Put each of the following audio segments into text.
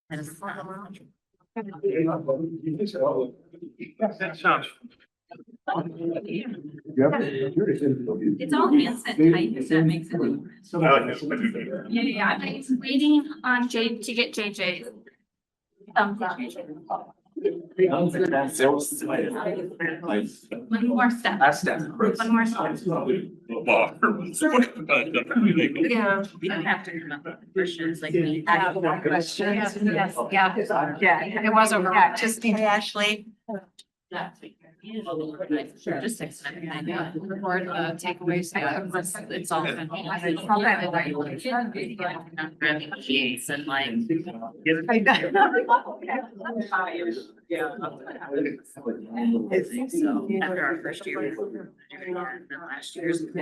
That is not- That sounds. It's all instant type, if that makes it. Yeah, I'm waiting on Jay to get JJ. One more step. One more step. Yeah. We don't have to remember questions like we. Questions, yes, yeah, it was over, yeah, just Ashley. Sure, just 6 minutes. I know. Or the takeaways, it's all. been- And like. So after our first year. And then last year's. I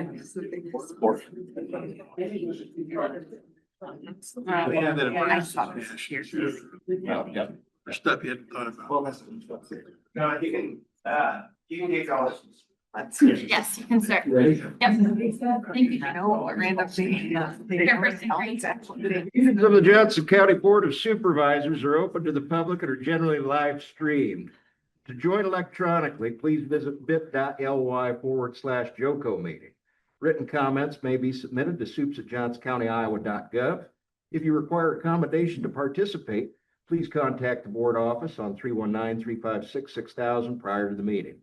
saw this year. Stuff you hadn't thought about. No, you can take all this. Yes, you can start. Yep. Thank you. I know, randomly. Meetings of the Johnson County Board of Supervisors are open to the public and are generally live streamed. To join electronically, please visit bit.ly/JOCO meeting. Written comments may be submitted to soups@johnsoncountyiowa.gov. If you require accommodation to participate, please contact the board office on 319-356-6000 prior to the meeting.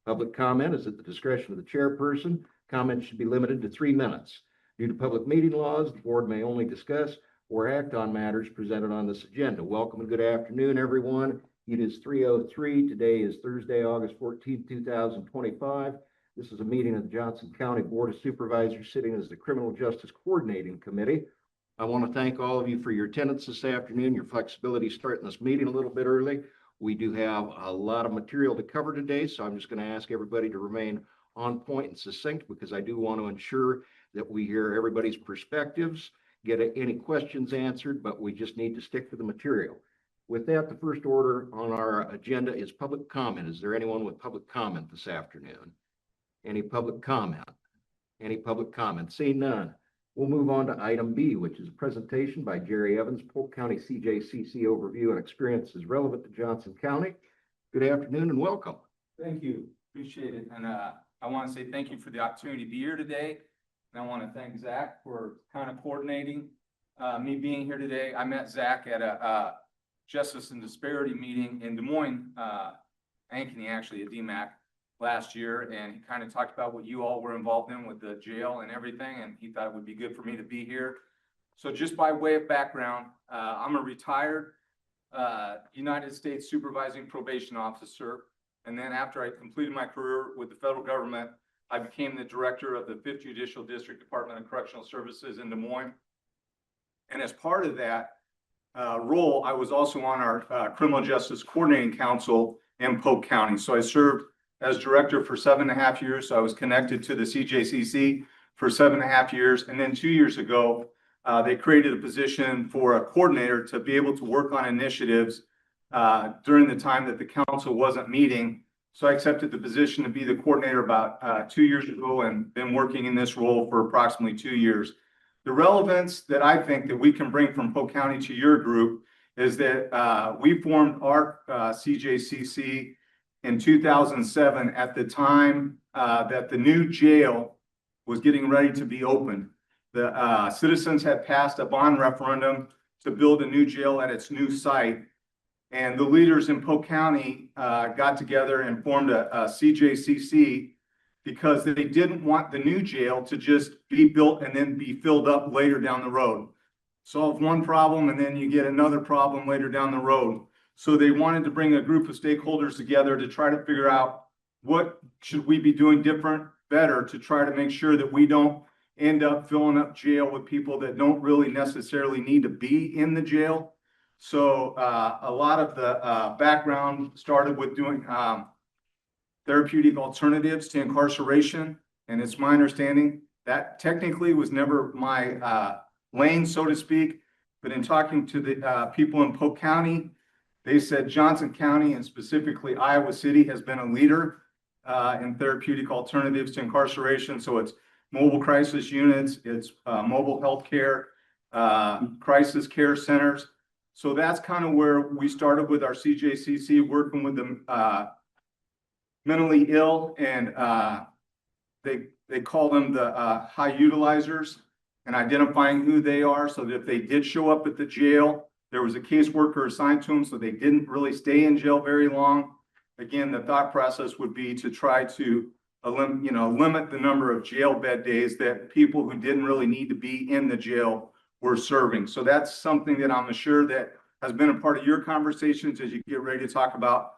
Public comment is at the discretion of the chairperson. Comments should be limited to 3 minutes. Due to public meeting laws, the board may only discuss or act on matters presented on this agenda. Welcome and good afternoon, everyone. It is 3:03. Today is Thursday, August 14th, 2025. This is a meeting of the Johnson County Board of Supervisors sitting as the Criminal Justice Coordinating Committee. I want to thank all of you for your attendance this afternoon, your flexibility starting this meeting a little bit early. We do have a lot of material to cover today, so I'm just going to ask everybody to remain on point and succinct because I do want to ensure that we hear everybody's perspectives, get any questions answered, but we just need to stick to the material. With that, the first order on our agenda is public comment. Is there anyone with public comment this afternoon? Any public comment? Any public comment? Seeing none. We'll move on to item B, which is a presentation by Jerry Evans, Polk County CJCC overview and experiences relevant to Johnson County. Good afternoon and welcome. Thank you. Appreciate it. And I want to say thank you for the opportunity to be here today. And I want to thank Zach for kind of coordinating me being here today. I met Zach at a Justice and Disparity meeting in Des Moines, Ankeny, actually, at DMAC last year, and he kind of talked about what you all were involved in with the jail and everything, and he thought it would be good for me to be here. So just by way of background, I'm a retired United States supervising probation officer, and then after I completed my career with the federal government, I became the director of the 5th Judicial District Department of Correctional Services in Des Moines. And as part of that role, I was also on our Criminal Justice Coordinating Council in Polk County. So I served as director for 7.5 years. So I was connected to the CJCC for 7.5 years. And then 2 years ago, they created a position for a coordinator to be able to work on initiatives during the time that the council wasn't meeting. So I accepted the position to be the coordinator about 2 years ago and been working in this role for approximately 2 years. The relevance that I think that we can bring from Polk County to your group is that we formed our CJCC in 2007 at the time that the new jail was getting ready to be opened. The citizens had passed a bond referendum to build a new jail at its new site. And the leaders in Polk County got together and formed a CJCC because they didn't want the new jail to just be built and then be filled up later down the road. Solve one problem and then you get another problem later down the road. So they wanted to bring a group of stakeholders together to try to figure out what should we be doing different, better to try to make sure that we don't end up filling up jail with people that don't really necessarily need to be in the jail. So a lot of the background started with doing therapeutic alternatives to incarceration. And it's my understanding that technically was never my lane, so to speak. But in talking to the people in Polk County, they said Johnson County and specifically Iowa City has been a leader in therapeutic alternatives to incarceration. So it's mobile crisis units, it's mobile health care, crisis care centers. So that's kind of where we started with our CJCC, working with the mentally ill, and they call them the high utilizers, and identifying who they are, so that if they did show up at the jail, there was a caseworker assigned to them, so they didn't really stay in jail very long. Again, the thought process would be to try to limit the number of jail bed days that people who didn't really need to be in the jail were serving. So that's something that I'm sure that has been a part of your conversations as you get ready to talk about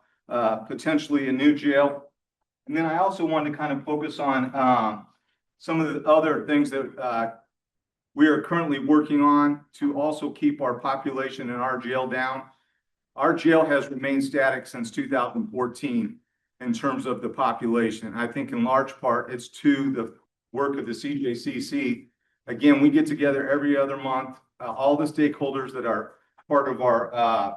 potentially a new jail. And then I also wanted to kind of focus on some of the other things that we are currently working on to also keep our population in our jail down. Our jail has remained static since 2014 in terms of the population. I think in large part it's to the work of the CJCC. Again, we get together every other month, all the stakeholders that are part of our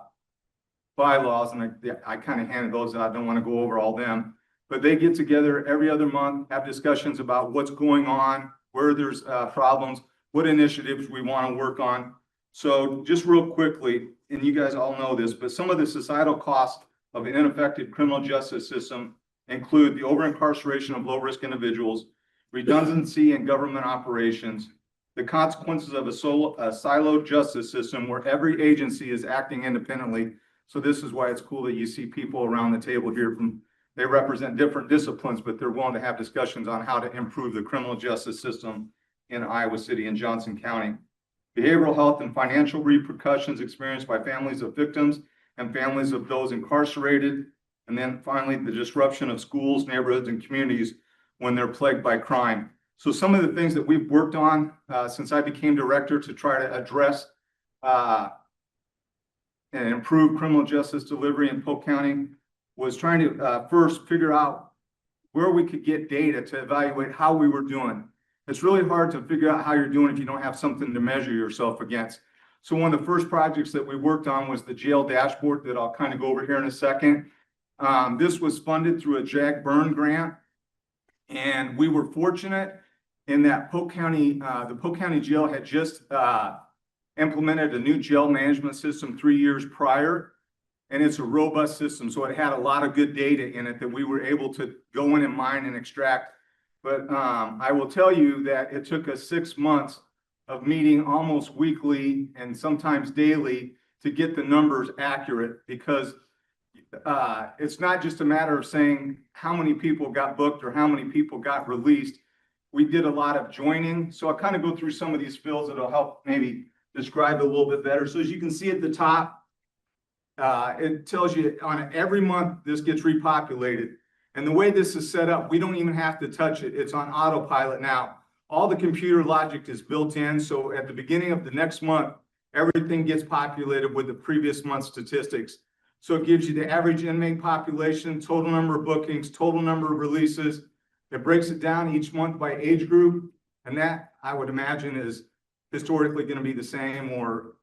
bylaws, and I kind of handed those out. I don't want to go over all them, but they get together every other month, have discussions about what's going on, where there's problems, what initiatives we want to work on. So just real quickly, and you guys all know this, but some of the societal costs of an ineffective criminal justice system include the over-incarceration of low-risk individuals, redundancy in government operations, the consequences of a siloed justice system where every agency is acting independently. So this is why it's cool that you see people around the table here they represent different disciplines, but they're willing to have discussions on how to improve the criminal justice system in Iowa City and Johnson County. Behavioral health and financial repercussions experienced by families of victims and families of those incarcerated. And then finally, the disruption of schools, neighborhoods, and communities when they're plagued by crime. So some of the things that we've worked on since I became director to try to address and improve criminal justice delivery in Polk County was trying to first figure out where we could get data to evaluate how we were doing. It's really hard to figure out how you're doing if you don't have something to measure yourself against. So one of the first projects that we worked on was the jail dashboard that I'll kind of go over here in a second. This was funded through a JAG Byrne grant. And we were fortunate in that Polk County, the Polk County Jail had just implemented a new jail management system 3 years prior. And it's a robust system. So it had a lot of good data in it that we were able to go in and mine and extract. But I will tell you that it took us 6 months of meeting almost weekly and sometimes daily to get the numbers accurate, because it's not just a matter of saying how many people got booked or how many people got released. We did a lot of joining. So I'll kind of go through some of these fields that'll help maybe describe it a little bit better. So as you can see at the top, it tells you on every month this gets repopulated. And the way this is set up, we don't even have to touch it. It's on autopilot now. All the computer logic is built in. So at the beginning of the next month, everything gets populated with the previous month's statistics. So it gives you the average inmate population, total number of bookings, total number of releases. It breaks it down each month by age group. And that, I would imagine, is historically going to be the same or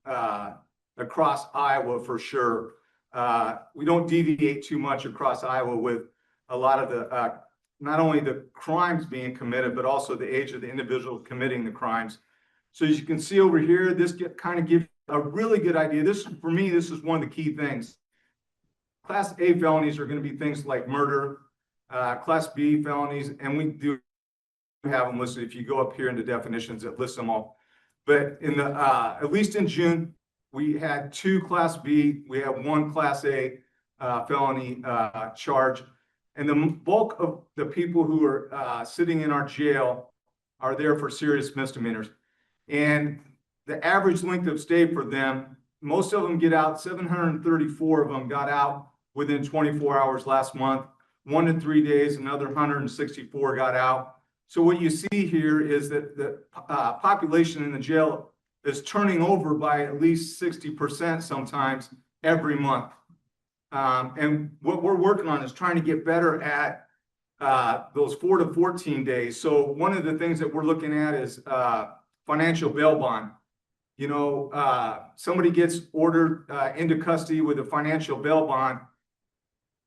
across Iowa for sure. We don't deviate too much across Iowa with a lot of the, not only the crimes being committed, but also the age of the individual committing the crimes. So as you can see over here, this kind of gives a really good idea. This, for me, this is one of the key things. Class A felonies are going to be things like murder, Class B felonies, and we do have them listed. If you go up here in the definitions, it lists them all. But in the at least in June, we had 2 Class B, we have 1 Class A felony charge. And the bulk of the people who are sitting in our jail are there for serious misdemeanors. And the average length of stay for them, most of them get out, 734 of them got out within 24 hours last month. 1 to 3 days, another 164 got out. So what you see here is that the population in the jail is turning over by at least 60% sometimes every month. And what we're working on is trying to get better at those 4 to 14 days. So one of the things that we're looking at is financial bail bond. You know, somebody gets ordered into custody with a financial bail bond.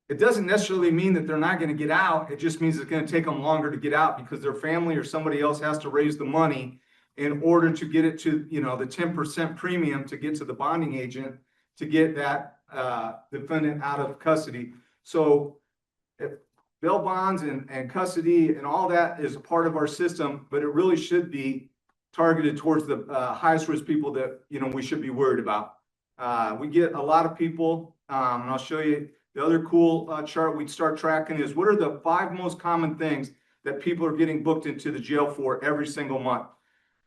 It doesn't necessarily mean that they're not going to get out. It just means it's going to take them longer to get out because their family or somebody else has to raise the money in order to get it to, you know, the 10% premium to get to the bonding agent to get that defendant out of custody. So if bail bonds and custody and all that is a part of our system, but it really should be targeted towards the highest risk people that, you know, we should be worried about. We get a lot of people, and I'll show you the other cool chart we'd start tracking is what are the 5 most common things that people are getting booked into the jail for every single month.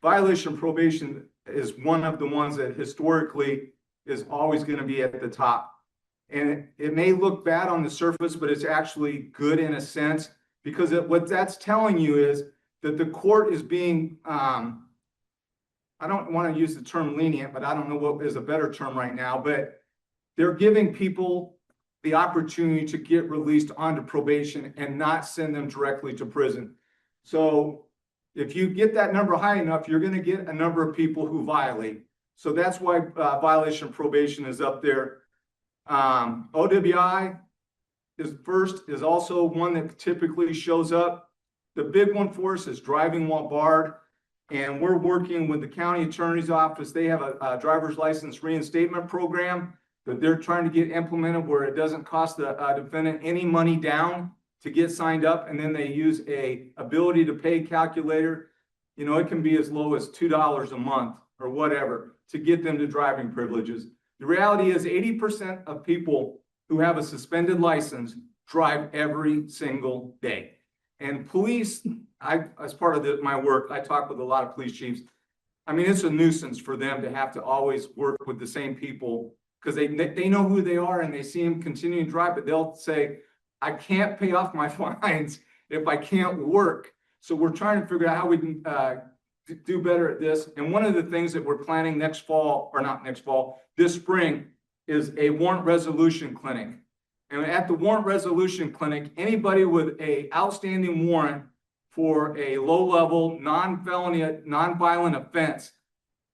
Violation of probation is one of the ones that historically is always going to be at the top. And it may look bad on the surface, but it's actually good in a sense, because what that's telling you is that the court is being, I don't want to use the term lenient, but I don't know what is a better term right now, but they're giving people the opportunity to get released onto probation and not send them directly to prison. So if you get that number high enough, you're going to get a number of people who violate. So that's why violation of probation is up there. OWI is also one that typically shows up. The big one for us is driving while barred. And we're working with the county attorney's office. They have a driver's license reinstatement program that they're trying to get implemented where it doesn't cost the defendant any money down to get signed up. And then they use a ability to pay calculator. You know, it can be as low as $2 a month or whatever to get them to driving privileges. The reality is 80% of people who have a suspended license drive every single day. And police, as part of my work, I talk with a lot of police chiefs. I mean, it's a nuisance for them to have to always work with the same people because they know who they are and they see them continue to drive, but they'll say, I can't pay off my fines if I can't work. So we're trying to figure out how we can do better at this. And one of the things that we're planning next fall, or not next fall, this spring, is a warrant resolution clinic. And at the warrant resolution clinic, anybody with a outstanding warrant for a low-level, non-felony, non-violent offense,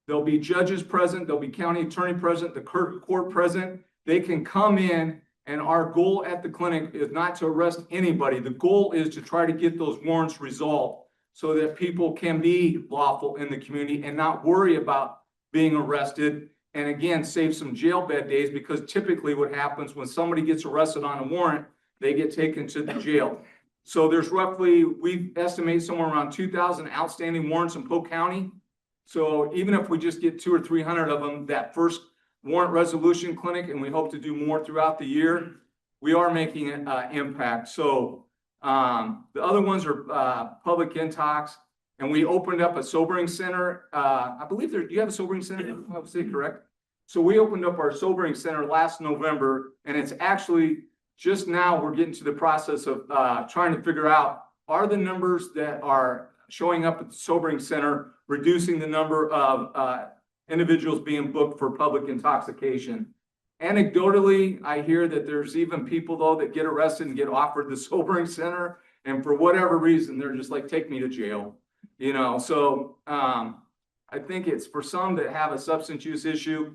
there'll be judges present, there'll be county attorney present, the court present. They can come in, and our goal at the clinic is not to arrest anybody. The goal is to try to get those warrants resolved so that people can be lawful in the community and not worry about being arrested. And again, save some jail bed days, because typically what happens when somebody gets arrested on a warrant, they get taken to the jail. So there's roughly, we estimate somewhere around 2,000 outstanding warrants in Polk County. So even if we just get 200 or 300 of them, that first warrant resolution clinic, and we hope to do more throughout the year, we are making an impact. So the other ones are public intox. And we opened up a sobering center. I believe do you have a sobering center? I would say correct. So we opened up our sobering center last November, and it's actually just now we're getting to the process of trying to figure out, are the numbers that are showing up at the sobering center reducing the number of individuals being booked for public intoxication. Anecdotally, I hear that there's even people though that get arrested and get offered the sobering center, and for whatever reason, they're just like, take me to jail. You know, so I think it's for some that have a substance use issue,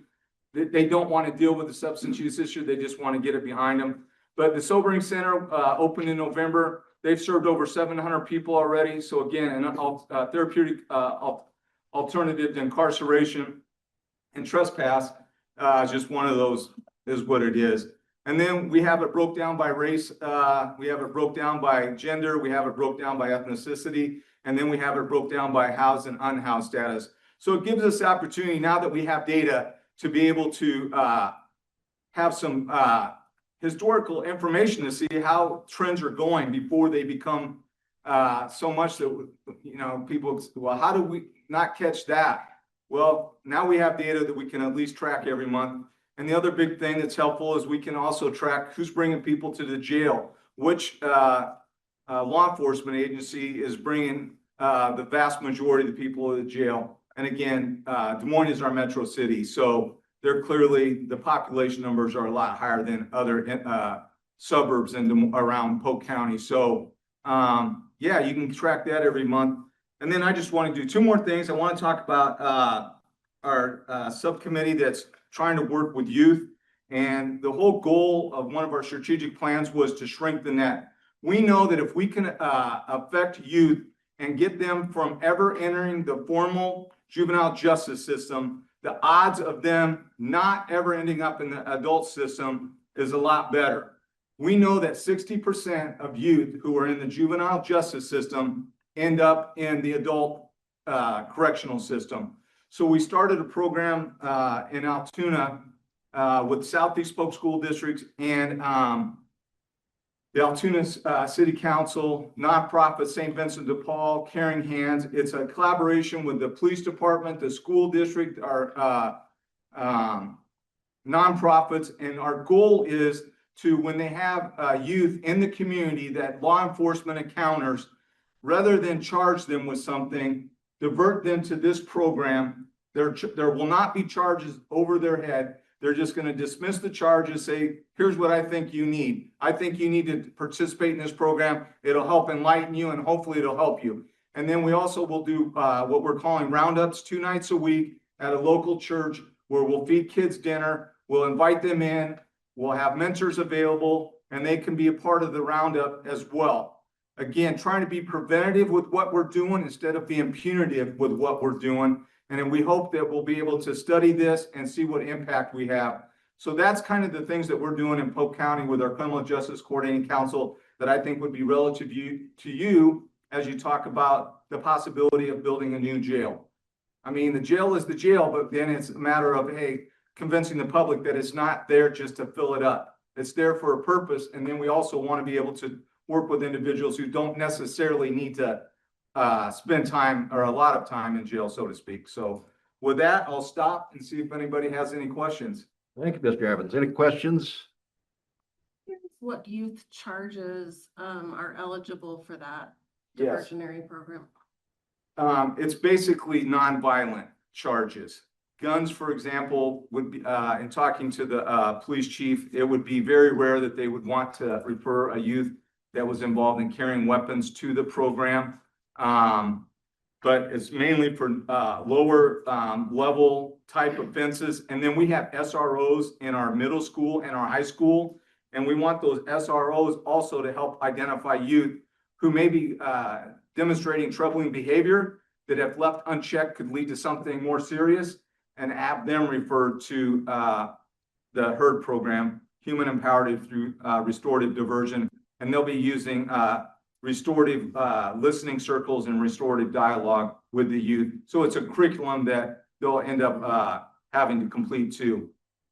they don't want to deal with the substance use issue. They just want to get it behind them. But the sobering center opened in November. They've served over 700 people already. So again, an therapeutic alternative to incarceration, and trespass just one of those is what it is. And then we have it broke down by race. We have it broke down by gender. We have it broke down by ethnicity. And then we have it broke down by housed and unhoused status. So it gives us the opportunity, now that we have data, to be able to have some historical information to see how trends are going before they become so much that, you know, people, well, how do we not catch that? Well, now we have data that we can at least track every month. And the other big thing that's helpful is we can also track who's bringing people to the jail, which law enforcement agency is bringing the vast majority of the people to the jail. And again, Des Moines is our metro city. So they're clearly, the population numbers are a lot higher than other suburbs and around Polk County. So yeah, you can track that every month. And then I just want to do 2 more things. I want to talk about our subcommittee that's trying to work with youth. And the whole goal of one of our strategic plans was to shrink the net. We know that if we can affect youth and get them from ever entering the formal juvenile justice system, the odds of them not ever ending up in the adult system is a lot better. We know that 60% of youth who are in the juvenile justice system end up in the adult correctional system. So we started a program in Altoona with Southeast Polk School Districts and the Altoona City Council, nonprofit St. Vincent de Paul, Caring Hands. It's a collaboration with the police department, the school district, our nonprofits, and our goal is to, when they have youth in the community that law enforcement encounters, rather than charge them with something, divert them to this program. There will not be charges over their head. They're just going to dismiss the charges, say, here's what I think you need. I think you need to participate in this program. It'll help enlighten you and hopefully it'll help you. And then we also will do what we're calling roundups 2 nights a week at a local church where we'll feed kids dinner. We'll invite them in. We'll have mentors available and they can be a part of the roundup as well. Again, trying to be preventative with what we're doing instead of being punitive with what we're doing. And then we hope that we'll be able to study this and see what impact we have. So that's kind of the things that we're doing in Polk County with our Criminal Justice Coordinating Council that I think would be relative to you as you talk about the possibility of building a new jail. I mean, the jail is the jail, but then it's a matter of, hey, convincing the public that it's not there just to fill it up. It's there for a purpose. And then we also want to be able to work with individuals who don't necessarily need to spend time or a lot of time in jail, so to speak. So with that, I'll stop and see if anybody has any questions. Thank you, Mr. Evans. Any questions? What youth charges are eligible for that Yes. diversionary program? It's basically nonviolent charges. Guns, for example, would be, in talking to the police chief, it would be very rare that they would want to refer a youth that was involved in carrying weapons to the program. But it's mainly for lower level type offenses. And then we have SROs in our middle school and our high school. And we want those SROs also to help identify youth who may be demonstrating troubling behavior that if left unchecked could lead to something more serious, and have them referred to the HERD program, Human Empowered through Restorative Diversion. And they'll be using restorative listening circles and restorative dialogue with the youth. So it's a curriculum that they'll end up having to complete too.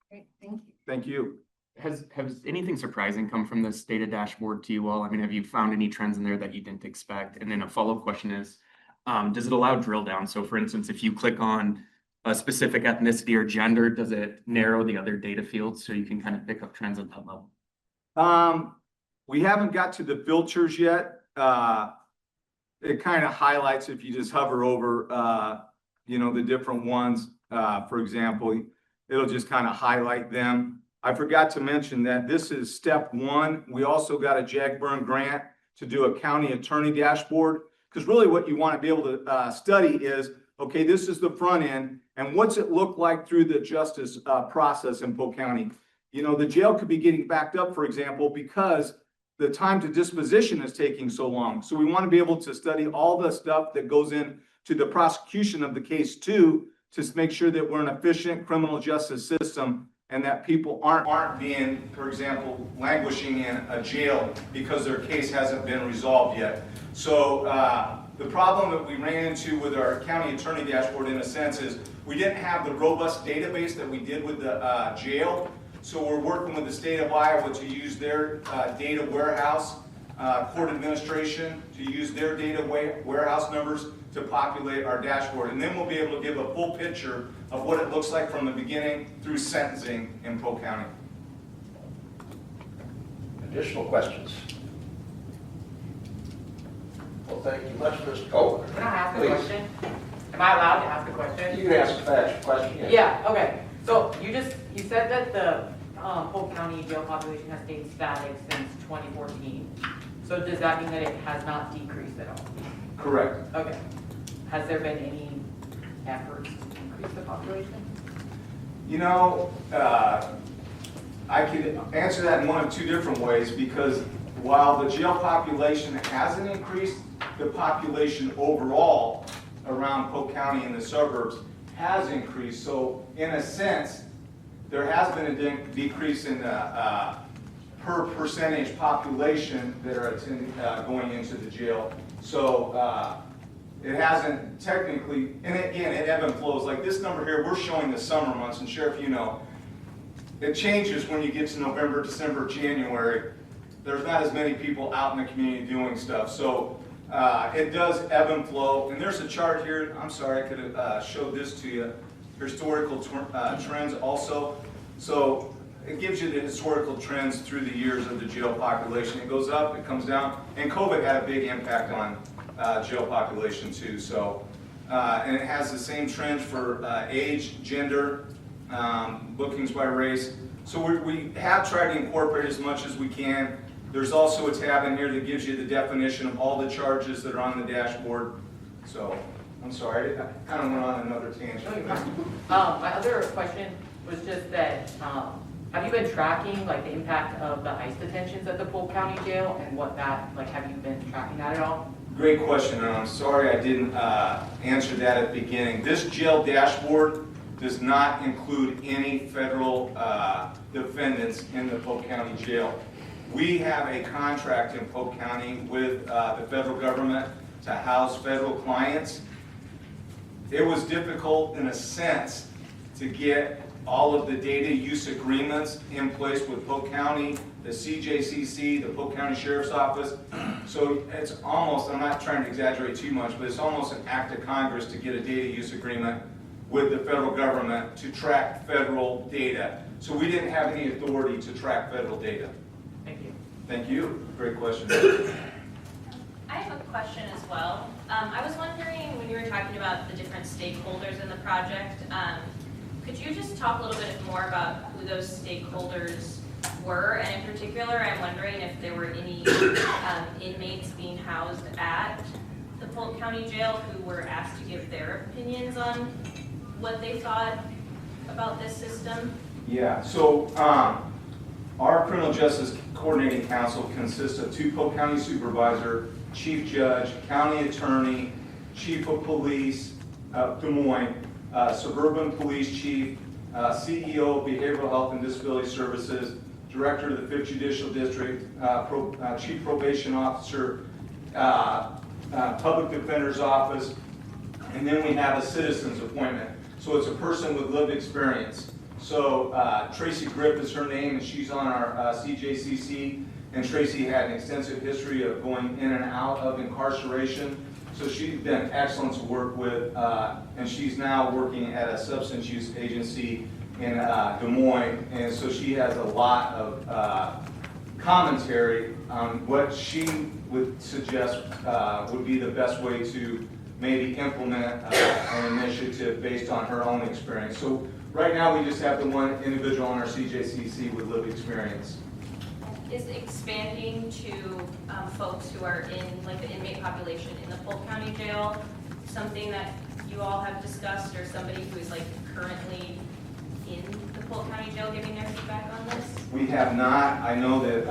Great, thank you. Thank you. Has anything surprising come from this data dashboard to you all? I mean, have you found any trends in there that you didn't expect? And then a follow-up question is, does it allow drill down? So for instance, if you click on a specific ethnicity or gender, does it narrow the other data fields so you can kind of pick up trends at that level? We haven't got to the filters yet. It kind of highlights if you just hover over, the different ones. For example, it'll just kind of highlight them. I forgot to mention that this is step 1. We also got a JAG-BURN grant to do a county attorney dashboard, because really what you want to be able to study is, okay, this is the front end, and what's it look like through the justice process in Polk County? The jail could be getting backed up, for example, because the time to disposition is taking so long. So we want to be able to study all the stuff that goes into the prosecution of the case too, to make sure that we're an efficient criminal justice system and that people aren't being, for example, languishing in a jail because their case hasn't been resolved yet. So the problem that we ran into with our county attorney dashboard, in a sense, is we didn't have the robust database that we did with the jail. So we're working with the state of Iowa to use their data warehouse, court administration, to use their data warehouse numbers to populate our dashboard. And then we'll be able to give a full picture of what it looks like from the beginning through sentencing in Polk County. Additional questions? Well, thank you much, Mr. Cole. Can I ask a Please. question? Am I allowed to ask a question? You can ask a factual question. Yes. Yeah, okay. So you said that the Polk County jail population has stayed static since 2014. So does that mean that it has not decreased at all? Correct. Okay. Has there been any efforts to increase the population? I could answer that in one of 2 different ways, because while the jail population hasn't increased, the population overall around Polk County and the suburbs has increased. So in a sense, there has been a decrease in the per percentage population that are going into the jail. So it hasn't technically, and again, it ebb and flows. Like this number here, we're showing the summer months, and Sheriff, you know, it changes when you get to November, December, January. There's not as many people out in the community doing stuff. So it does ebb and flow. And there's a chart here. I'm sorry, I could have showed this to you. Historical trends also. So it gives you the historical trends through the years of the jail population. It goes up, it comes down. And COVID had a big impact on jail population too. So, and it has the same trends for age, gender, bookings by race. So we have tried to incorporate as much as we can. There's also a tab in here that gives you the definition of all the charges that are on the dashboard. So, I'm sorry, I kind of went on another tangent. My other question was just that, have you been tracking like the impact of the ICE detentions at the Polk County Jail and what that, like, have you been tracking that at all? Great question, and I'm sorry I didn't answer that at the beginning. This jail dashboard does not include any federal defendants in the Polk County Jail. We have a contract in Polk County with the federal government to house federal clients. It was difficult in a sense to get all of the data use agreements in place with Polk County, the CJCC, the Polk County Sheriff's Office. So it's almost, I'm not trying to exaggerate too much, but it's almost an act of Congress to get a data use agreement with the federal government to track federal data. So we didn't have any authority to track federal data. Thank you. Thank you. Great question. I have a question as well. I was wondering when you were talking about the different stakeholders in the project, could you just talk a little bit more about who those stakeholders were? And in particular, I'm wondering if there were any inmates being housed at the Polk County Jail who were asked to give their opinions on what they thought about this system? Yeah, so our Criminal Justice Coordinating Council consists of 2 Polk County Supervisor, Chief Judge, County Attorney, Chief of Police, Des Moines, Suburban Police Chief, CEO of Behavioral Health and Disability Services, Director of the 5th Judicial District, Chief Probation Officer, Public Defender's Office, and then we have a citizen's appointment. So it's a person with lived experience. So Tracy Griff is her name, and she's on our CJCC, and Tracy had an extensive history of going in and out of incarceration. So she's been excellent to work with, and she's now working at a substance use agency in Des Moines, and so she has a lot of commentary on what she would suggest would be the best way to maybe implement an initiative based on her own experience. So right now we just have the one individual on our CJCC with lived experience. Is expanding to folks who are in, like, the inmate population in the Polk County Jail something that you all have discussed, or somebody who's like currently in the Polk County Jail giving their feedback on this? We have not. I know that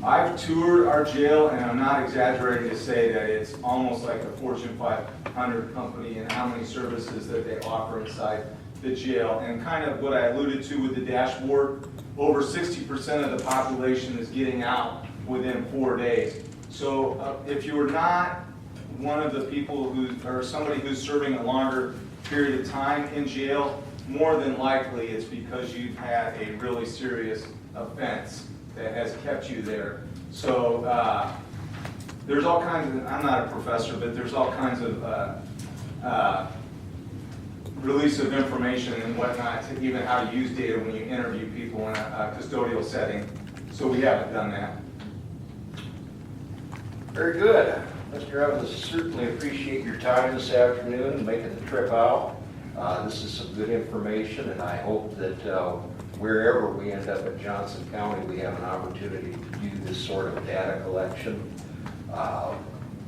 I've toured our jail, and I'm not exaggerating to say that it's almost like a Fortune 500 company in how many services that they offer inside the jail. And kind of what I alluded to with the dashboard, over 60% of the population is getting out within 4 days. So if you are not one of the people who, or somebody who's serving a longer period of time in jail, more than likely it's because you've had a really serious offense that has kept you there. So there's all kinds of, I'm not a professor, but there's all kinds of release of information and whatnot, to even how to use data when you interview people in a custodial setting. So we haven't done that. Very good. Mr. Evans, certainly appreciate your time this afternoon and making the trip out. This is some good information, and I hope that wherever we end up in Johnson County, we have an opportunity to do this sort of data collection.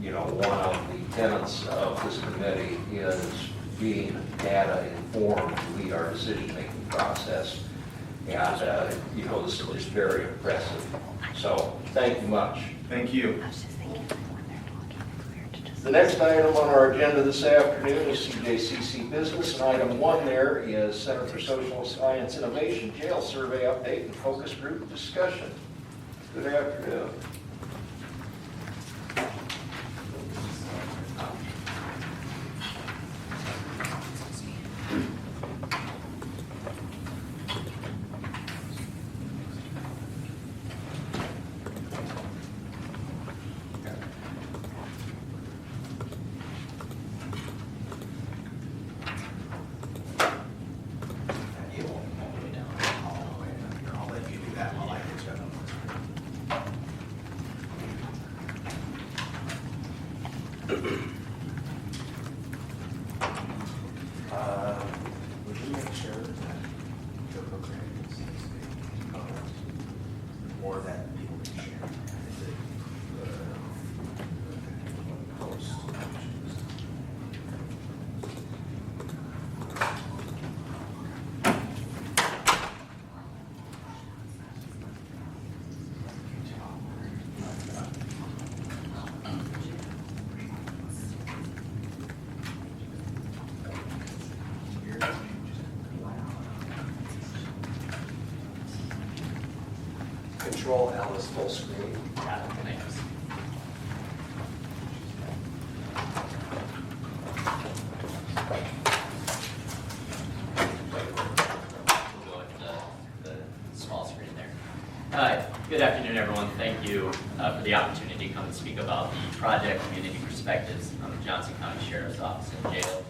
You know, one of the tenets of this committee is being data informed to lead our decision-making process. And, you know, this is very impressive. So, thank you much. Thank you. The next item on our agenda this afternoon is CJCC Business, and item 1 there is Center for Social Science Innovation Jail Survey Update and Focus Group Discussion. Good afternoon. Would you make sure that the program is or that people can share? Is it, post? Control L is full screen. Go with the small screen there. Good afternoon, everyone. Thank you for the opportunity to come and speak about the project Community Perspectives on the Johnson County Sheriff's Office and Jail.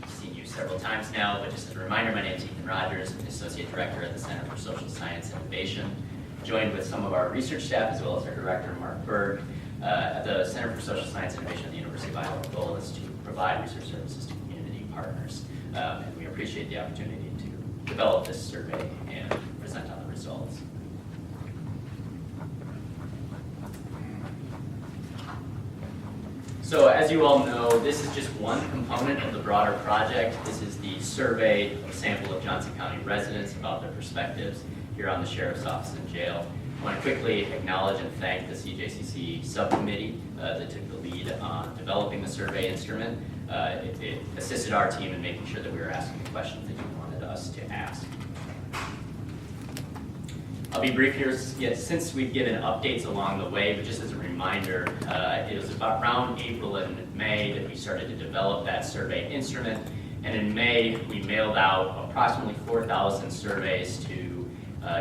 I've seen you several times now, but just as a reminder, my name is Ethan Rogers. I'm the Associate Director at the Center for Social Science Innovation, joined with some of our research staff as well as our Director, Mark Berg. At the Center for Social Science Innovation at the University of Iowa, our goal is to provide research services to community partners. And we appreciate the opportunity to develop this survey and present on the results. So as you all know, this is just one component of the broader project. This is the survey of a sample of Johnson County residents about their perspectives here on the Sheriff's Office and Jail. I want to quickly acknowledge and thank the CJCC subcommittee that took the lead on developing the survey instrument. It assisted our team in making sure that we were asking the questions that you wanted us to ask. I'll be brief here since we've given updates along the way, but just as a reminder, it was about around April and May that we started to develop that survey instrument. And in May, we mailed out approximately 4,000 surveys to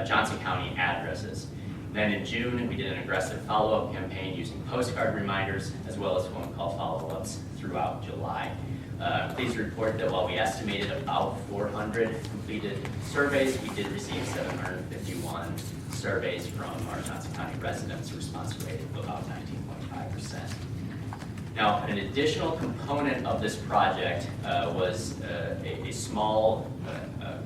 Johnson County addresses. Then in June, we did an aggressive follow-up campaign using postcard reminders as well as phone call follow-ups throughout July. Please report that while we estimated about 400 completed surveys, we did receive 751 surveys from our Johnson County residents, a response rate of about 19.5%. Now, an additional component of this project was a small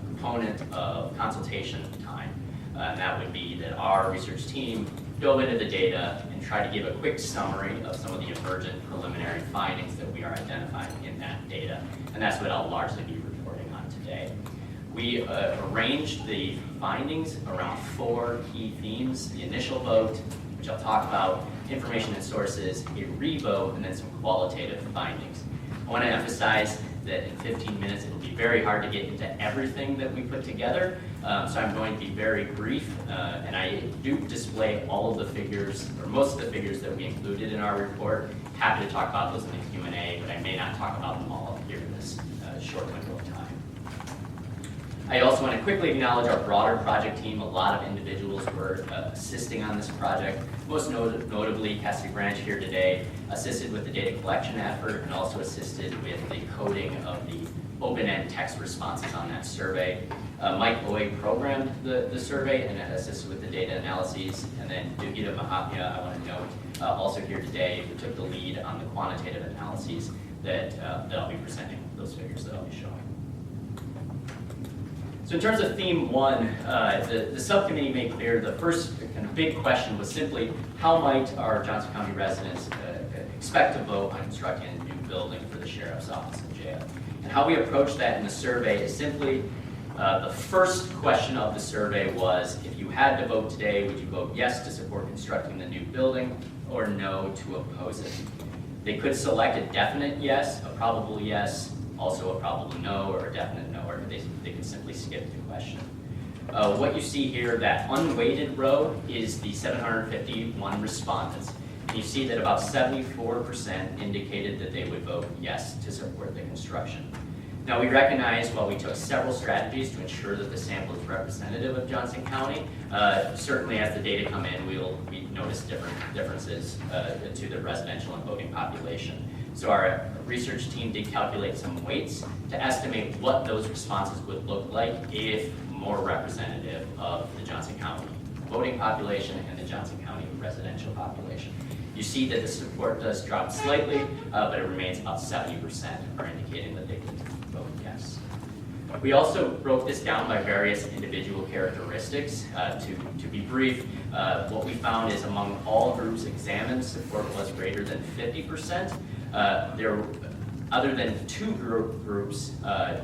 component of consultation time. And that would be that our research team dove into the data and tried to give a quick summary of some of the emergent preliminary findings that we are identifying in that data. And that's what I'll largely be reporting on today. We arranged the findings around 4 key themes: the initial vote, which I'll talk about, information and sources, a revote, and then some qualitative findings. I want to emphasize that in 15 minutes, it'll be very hard to get into everything that we put together. So I'm going to be very brief, and I do display all of the figures, or most of the figures that we included in our report. Happy to talk about those in the Q&A, but I may not talk about them all here in this short window of time. I also want to quickly acknowledge our broader project team. A lot of individuals were assisting on this project. Most notably, Cassidy Branch here today assisted with the data collection effort and also assisted with the coding of the open-end text responses on that survey. Mike Boyd programmed the survey and assisted with the data analyses. And then Dugita Mahathia, I want to note, also here today, who took the lead on the quantitative analyses that I'll be presenting, those figures that I'll be showing. So in terms of theme 1, the subcommittee made clear the first kind of big question was simply how might our Johnson County residents expect to vote on constructing a new building for the Sheriff's Office and Jail. And how we approached that in the survey is simply the first question of the survey was, if you had to vote today, would you vote yes to support constructing the new building or no to oppose it? They could select a definite yes, a probable yes, also a probable no, or a definite no, or they could simply skip the question. What you see here, that unweighted row, is the 751 respondents. And you see that about 74% indicated that they would vote yes to support the construction. Now, we recognize while we took several strategies to ensure that the sample is representative of Johnson County, certainly as the data come in, we notice differences to the residential and voting population. So our research team did calculate some weights to estimate what those responses would look like if more representative of the Johnson County voting population and the Johnson County residential population. You see that the support does drop slightly, but it remains about 70%, are indicating that they could vote yes. We also broke this down by various individual characteristics. To be brief, what we found is among all groups examined, support was greater than 50%. Other than two groups,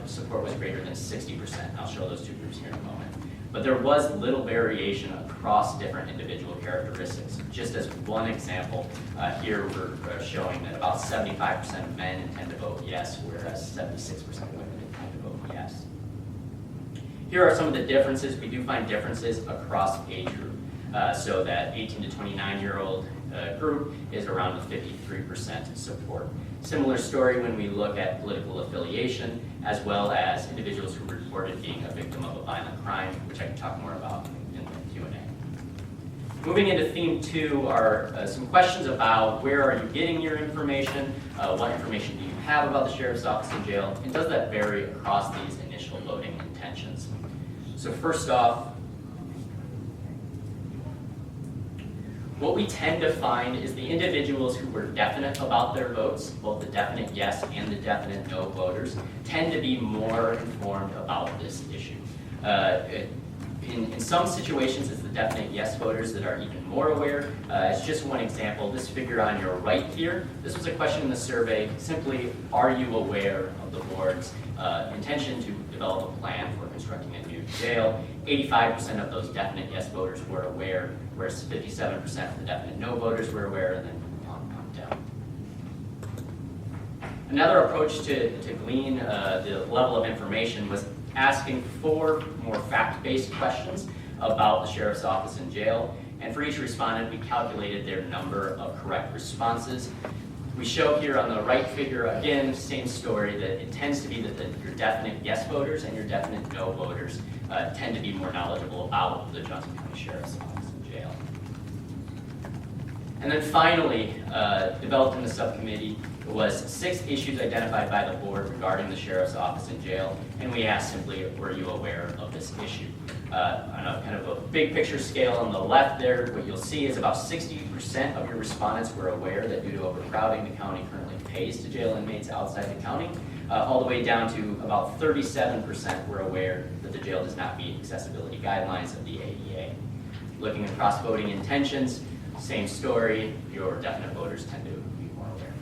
support was greater than 60%. I'll show those two groups here in a moment. But there was little variation across different individual characteristics. Just as one example, here we're showing that about 75% of men intend to vote yes, whereas 76% of women intend to vote yes. Here are some of the differences. We do find differences across age group. So that 18 to 29-year-old group is around 53% support. Similar story when we look at political affiliation, as well as individuals who reported being a victim of a violent crime, which I can talk more about in the Q&A. Moving into theme 2 are some questions about where are you getting your information, what information do you have about the Sheriff's Office and jail, and does that vary across these initial voting intentions? So first off, what we tend to find is the individuals who were definite about their votes, both the definite yes and the definite no voters, tend to be more informed about this issue. In some situations, it's the definite yes voters that are even more aware. As just one example, this figure on your right here, this was a question in the survey, simply, are you aware of the board's intention to develop a plan for constructing a new jail? 85% of those definite yes voters were aware, whereas 57% of the definite no voters were aware, and then on down. Another approach to glean the level of information was asking 4 more fact-based questions about the Sheriff's Office and jail, and for each respondent, we calculated their number of correct responses. We show here on the right figure, again, same story, that it tends to be that your definite yes voters and your definite no voters tend to be more knowledgeable about the Johnson County Sheriff's Office and jail. And then finally, developed in the subcommittee was 6 issues identified by the board regarding the Sheriff's Office and jail, and we asked simply, were you aware of this issue? On a kind of a big picture scale on the left there, what you'll see is about 60% of your respondents were aware that due to overcrowding, the county currently pays to jail inmates outside the county, all the way down to about 37% were aware that the jail does not meet accessibility guidelines of the ADA. Looking across voting intentions, same story, your definite voters tend to be more aware.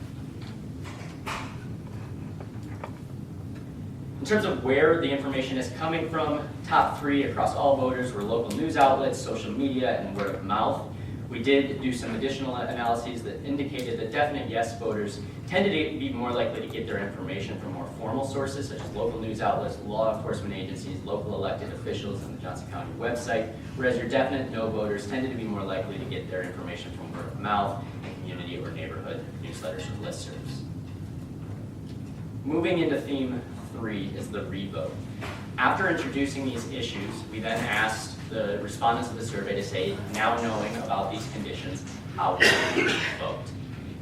In terms of where the information is coming from, top 3 across all voters were local news outlets, social media, and word of mouth. We did do some additional analyses that indicated that definite yes voters tended to be more likely to get their information from more formal sources, such as local news outlets, law enforcement agencies, local elected officials, and the Johnson County website, whereas your definite no voters tended to be more likely to get their information from word of mouth and community or neighborhood newsletters or listservs. Moving into theme 3 is the revote. After introducing these issues, we then asked the respondents of the survey to say, now knowing about these conditions, how will you vote?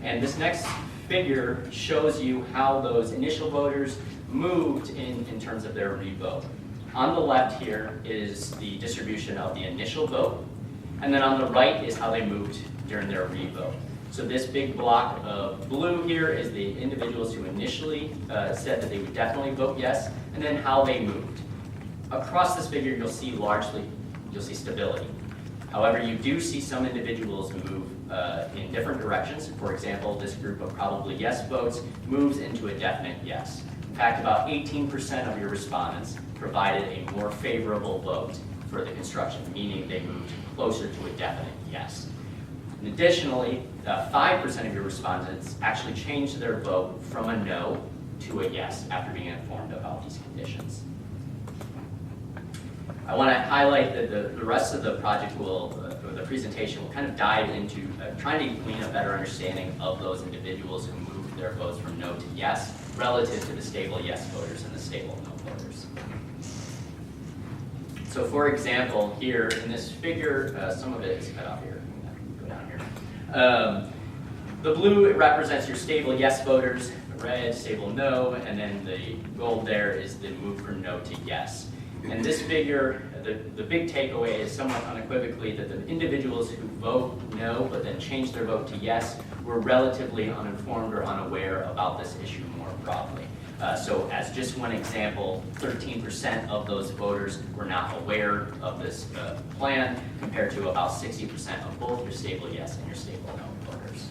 And this next figure shows you how those initial voters moved in terms of their revote. On the left here is the distribution of the initial vote, and then on the right is how they moved during their revote. So this big block of blue here is the individuals who initially said that they would definitely vote yes, and then how they moved. Across this figure, you'll see stability. However, you do see some individuals move in different directions. For example, this group of probably yes votes moves into a definite yes. In fact, about 18% of your respondents provided a more favorable vote for the construction, meaning they moved closer to a definite yes. And additionally, 5% of your respondents actually changed their vote from a no to a yes after being informed about these conditions. I want to highlight that the rest of the project will, or the presentation will kind of dive into trying to glean a better understanding of those individuals who moved their votes from no to yes relative to the stable yes voters and the stable no voters. So for example, here in this figure, some of it is cut off here. Go down here. The blue, it represents your stable yes voters, the red, stable no, and then the gold there is the move from no to yes. And this figure, the big takeaway is somewhat unequivocally that the individuals who vote no but then change their vote to yes were relatively uninformed or unaware about this issue more broadly. So as just one example, 13% of those voters were not aware of this plan compared to about 60% of both your stable yes and your stable no voters.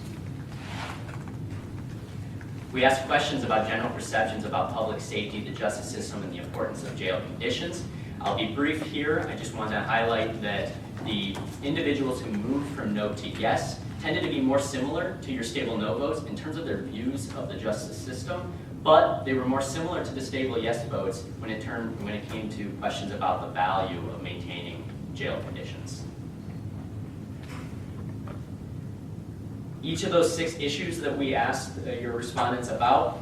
We asked questions about general perceptions about public safety, the justice system, and the importance of jail conditions. I'll be brief here. I just want to highlight that the individuals who moved from no to yes tended to be more similar to your stable no votes in terms of their views of the justice system, but they were more similar to the stable yes votes when it came to questions about the value of maintaining jail conditions. Each of those 6 issues that we asked your respondents about,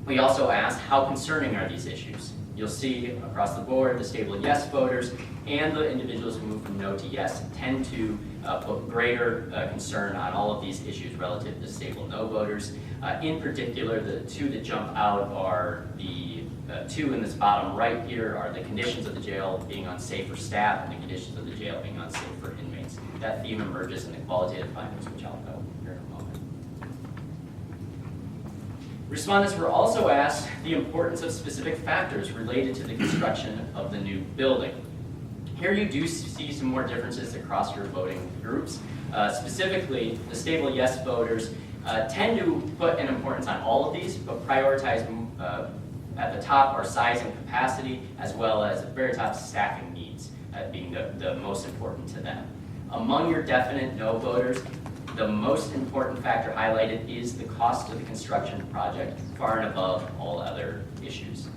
we also asked how concerning are these issues. You'll see across the board the stable yes voters and the individuals who move from no to yes tend to put greater concern on all of these issues relative to stable no voters. In particular, the 2 that jump out are the 2 in this bottom right here are the conditions of the jail being unsafe for staff and the conditions of the jail being unsafe for inmates. That theme emerges in the qualitative findings, which I'll note here in a moment. Respondents were also asked the importance of specific factors related to the construction of the new building. Here you do see some more differences across your voting groups. Specifically, the stable yes voters tend to put an importance on all of these, but prioritize at the top are size and capacity, as well as at the very top staffing needs being the most important to them. Among your definite no voters, the most important factor highlighted is the cost of the construction project, far and above all other issues.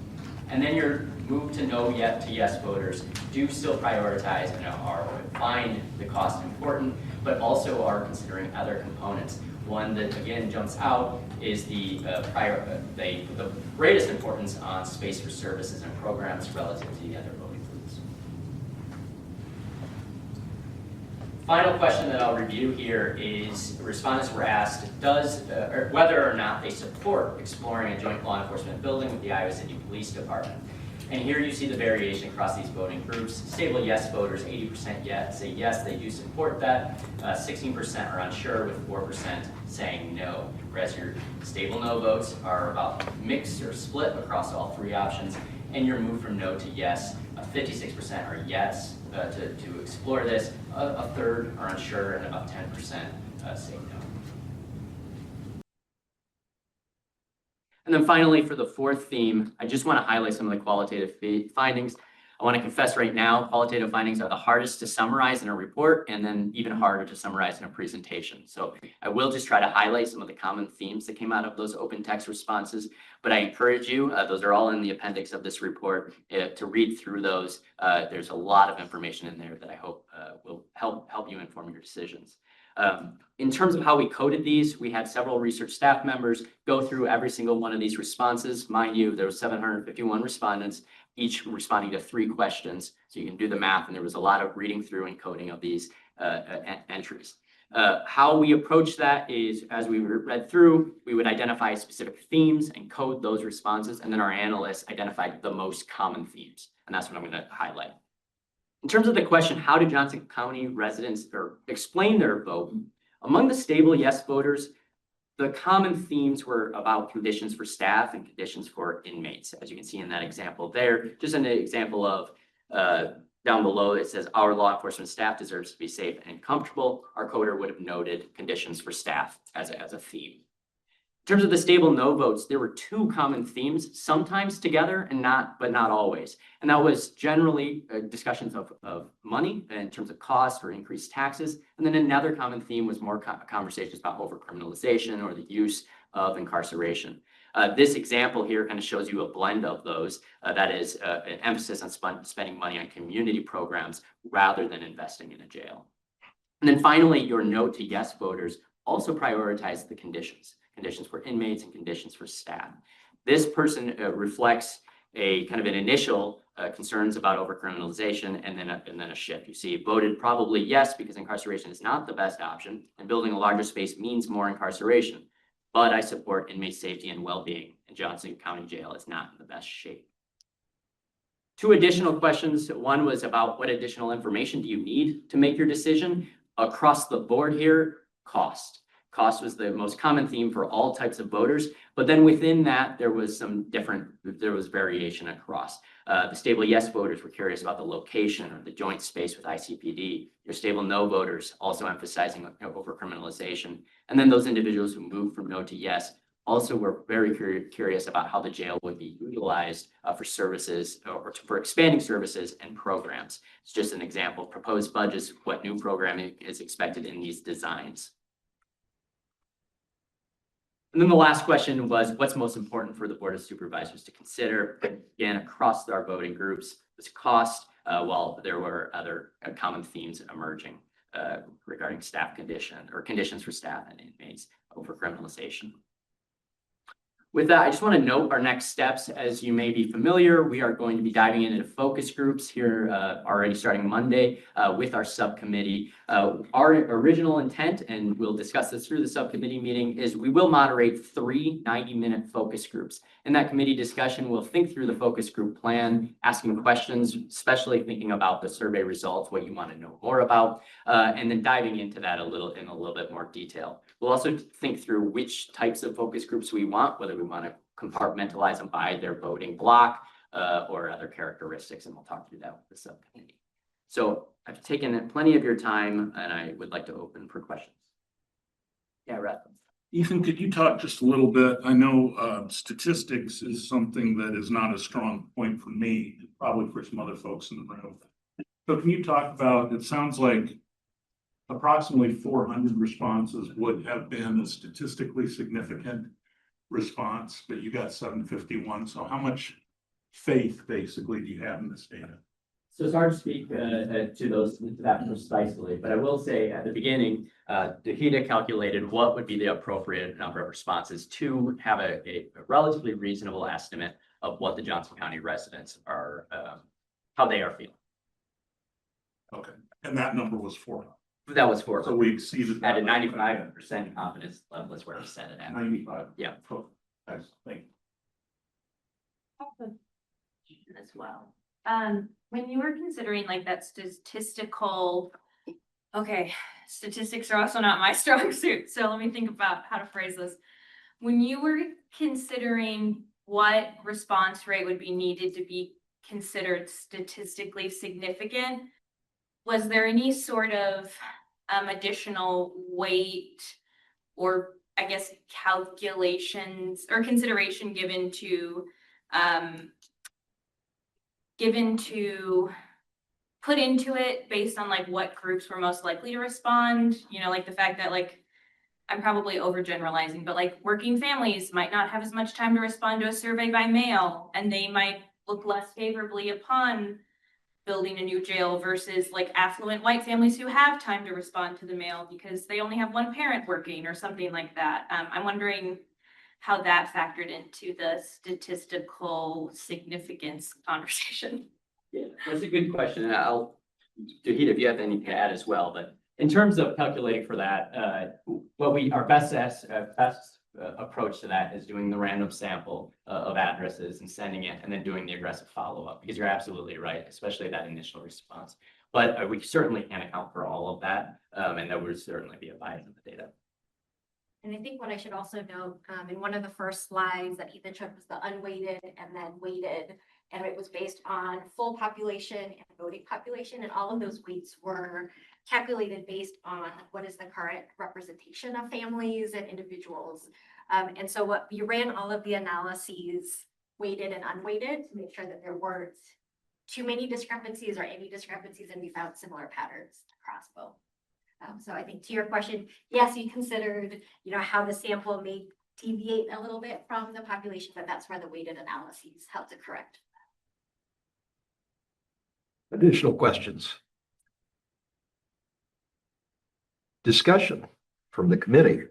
And then your move to no yet to yes voters do still prioritize and find the cost important, but also are considering other components. One that again jumps out is the greatest importance on space for services and programs relative to the other voting groups. Final question that I'll review here is respondents were asked whether or not they support exploring a joint law enforcement building with the Iowa City Police Department. And here you see the variation across these voting groups. Stable yes voters, 80% say yes, they do support that. 16% are unsure, with 4% saying no. Whereas your stable no votes are about mixed or split across all 3 options. And your move from no to yes, 56% are yes to explore this. A third are unsure, and about 10% say no. And then finally, for the 4th theme, I just want to highlight some of the qualitative findings. I want to confess right now, qualitative findings are the hardest to summarize in a report and then even harder to summarize in a presentation. So I will just try to highlight some of the common themes that came out of those open text responses, but I encourage you, those are all in the appendix of this report, to read through those. There's a lot of information in there that I hope will help you inform your decisions. In terms of how we coded these, we had several research staff members go through every single one of these responses. Mind you, there were 751 respondents, each responding to 3 questions. So you can do the math, and there was a lot of reading through and coding of these entries. How we approach that is, as we read through, we would identify specific themes and code those responses, and then our analysts identified the most common themes. And that's what I'm going to highlight. In terms of the question, how do Johnson County residents explain their vote? Among the stable yes voters, the common themes were about conditions for staff and conditions for inmates. As you can see in that example there, just an example of down below, it says our law enforcement staff deserves to be safe and comfortable. Our coder would have noted conditions for staff as a theme. In terms of the stable no votes, there were two common themes, sometimes together and but not always. And that was generally discussions of money in terms of cost or increased taxes. And then another common theme was more conversations about overcriminalization or the use of incarceration. This example here kind of shows you a blend of those. That is an emphasis on spending money on community programs rather than investing in a jail. And then finally, your no to yes voters also prioritize the conditions for inmates and conditions for staff. This person reflects a kind of an initial concerns about overcriminalization and then a shift. You see, voted probably yes because incarceration is not the best option and building a larger space means more incarceration. But I support inmate safety and well-being, and Johnson County Jail is not in the best shape. Two additional questions. One was about what additional information do you need to make your decision? Across the board here, cost. Cost was the most common theme for all types of voters, but then within that, there was variation across. The stable yes voters were curious about the location or the joint space with ICPD. Your stable no voters also emphasizing overcriminalization. And then those individuals who moved from no to yes also were very curious about how the jail would be utilized for services or for expanding services and programs. It's just an example. Proposed budgets, what new programming is expected in these designs. And then the last question was, what's most important for the Board of Supervisors to consider? Again, across our voting groups, was cost, while there were other common themes emerging regarding staff conditions for staff and inmates, overcriminalization. With that, I just want to note our next steps. As you may be familiar, we are going to be diving into focus groups here already starting Monday with our subcommittee. Our original intent, and we'll discuss this through the subcommittee meeting, is we will moderate 3 90-minute focus groups. In that committee discussion, we'll think through the focus group plan, asking questions, especially thinking about the survey results, what you want to know more about, and then diving into that in a little bit more detail. We'll also think through which types of focus groups we want, whether we want to compartmentalize them by their voting block or other characteristics, and we'll talk through that with the subcommittee. So I've taken plenty of your time, and I would like to open for questions. Yeah, Rhett. Ethan, could you talk just a little bit? I know statistics is something that is not a strong point for me, probably for some other folks in the room. So can you talk about, it sounds like approximately 400 responses would have been a statistically significant response, but you got 751. So how much faith basically do you have in this data? So it's hard to speak to that precisely, but I will say at the beginning, DHEDA calculated what would be the appropriate number of responses to have a relatively reasonable estimate of what the Johnson County residents are, how they are feeling. Okay, and that number was 400. That was 400. So we exceeded At a that. 95% confidence level is where we set it at. 95. Yeah. Cool. Thanks. Thank you. As well. When you were considering like that statistical, okay, statistics are also not my strong suit, so let me think about how to phrase this. When you were considering what response rate would be needed to be considered statistically significant, was there any sort of additional weight or I guess calculations or consideration given to put into it based on like what groups were most likely to respond? You know, like the fact that like, I'm probably overgeneralizing, but like working families might not have as much time to respond to a survey by mail, and they might look less favorably upon building a new jail versus like affluent white families who have time to respond to the mail because they only have one parent working or something like that. I'm wondering how that factored into the statistical significance conversation. Yeah, that's a good question. And I'll, Dohita, if you have anything to add as well, but in terms of calculating for that, our best approach to that is doing the random sample of addresses and sending it and then doing the aggressive follow-up, because you're absolutely right, especially that initial response. But we certainly can't account for all of that, and there would certainly be a bias in the data. And I think what I should also note, in one of the first slides that Ethan showed was the unweighted and then weighted, and it was based on full population and voting population, and all of those weights were calculated based on what is the current representation of families and individuals And so what we ran all of the analyses weighted and unweighted to make sure that there weren't too many discrepancies or any discrepancies, and we found similar patterns across both. So I think to your question, yes, you considered, how the sample may deviate a little bit from the population, but that's where the weighted analyses helped to correct. Additional questions? Discussion from the committee.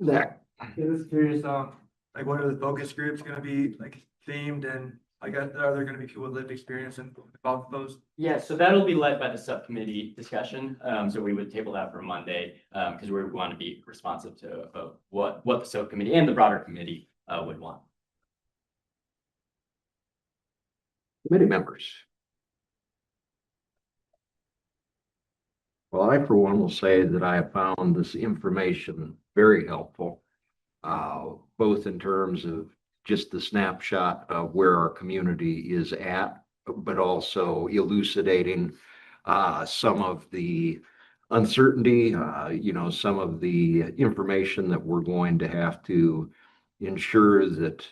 Zach? Just curious, like what are the focus groups gonna be like themed, and I guess are there gonna be people with lived experience and about those? Yeah, so that'll be led by the subcommittee discussion. So we would table that for Monday, because we want to be responsive to what the subcommittee and the broader committee would want. Committee members. Well, I for one will say that I have found this information very helpful, both in terms of just the snapshot of where our community is at, but also elucidating some of the uncertainty, some of the information that we're going to have to ensure that,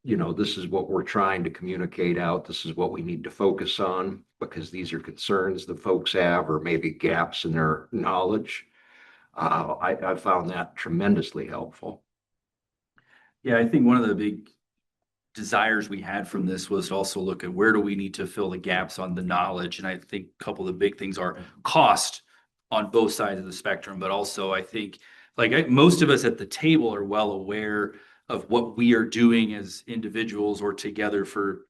this is what we're trying to communicate out. This is what we need to focus on, because these are concerns that folks have, or maybe gaps in their knowledge. I found that tremendously helpful. Yeah, I think one of the big desires we had from this was to also look at where do we need to fill the gaps on the knowledge. And I think a couple of the big things are cost on both sides of the spectrum, but also I think most of us at the table are well aware of what we are doing as individuals or together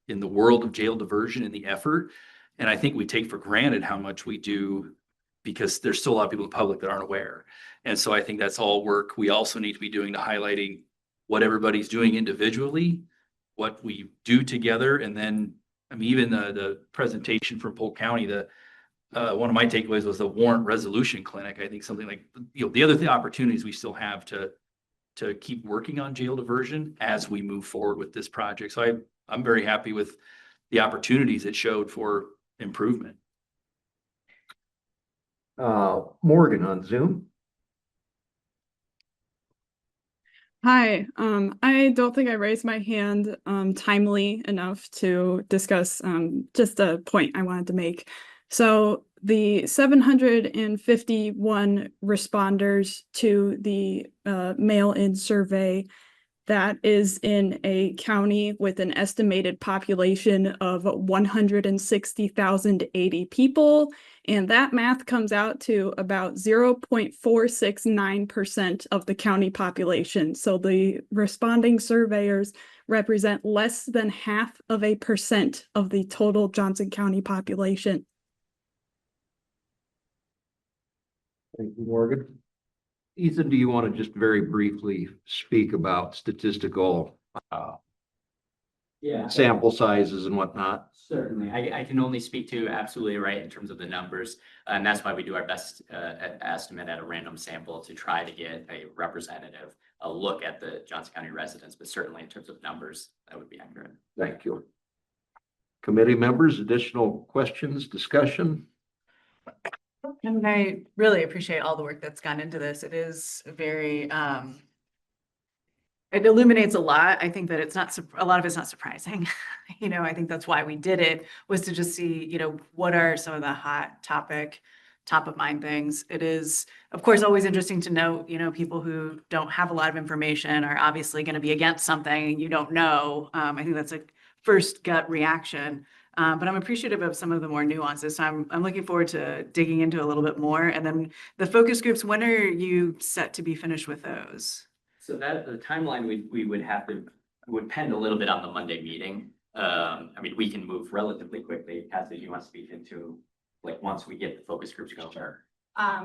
in the world of jail diversion and the effort. And I think we take for granted how much we do, because there's still a lot of people in the public that aren't aware. And so I think that's all work we also need to be doing to highlighting what everybody's doing individually, what we do together. And then, even the presentation from Polk County, one of my takeaways was the warrant resolution clinic. I think something like, the other opportunities we still have to keep working on jail diversion as we move forward with this project. So I'm very happy with the opportunities it showed for improvement. Morgan on Zoom. Hi, I don't think I raised my hand timely enough to discuss just a point I wanted to make. So the 751 responders to the mail-in survey, that is in a county with an estimated population of 160,080 people. And that math comes out to about 0.469% of the county population. So the responding surveyors represent less than 0.5% of the total Johnson County population. Thank you, Morgan. Ethan, do you want to just very briefly speak about statistical sample sizes and whatnot? Certainly. I can only speak to absolutely right in terms of the numbers. And that's why we do our best estimate at a random sample to try to get a representative look at the Johnson County residents. But certainly in terms of numbers, that would be accurate. Thank you. Committee members, additional questions, discussion? And I really appreciate all the work that's gone into this. It is very, it illuminates a lot. I think that it's not, a lot of it's not surprising. I think that's why we did it, was to just see, what are some of the hot topic, top of mind things. It is, of course, always interesting to note, people who don't have a lot of information are obviously going to be against something you don't know. I think that's a first gut reaction. But I'm appreciative of some of the more nuances. So I'm looking forward to digging into a little bit more. And then the focus groups, when are you set to be finished with those? So that the timeline we would depend a little bit on the Monday meeting. We can move relatively quickly. Cassie, you want to speak into once we get the focus groups going? Sure.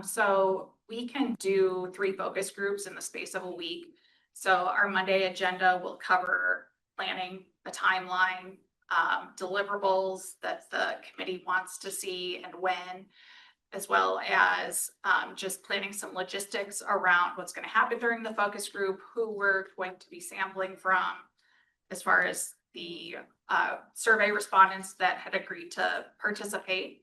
So we can do 3 focus groups in the space of a week. So our Monday agenda will cover planning, a timeline, deliverables that the committee wants to see and when, as well as just planning some logistics around what's going to happen during the focus group, who we're going to be sampling from, as far as the survey respondents that had agreed to participate.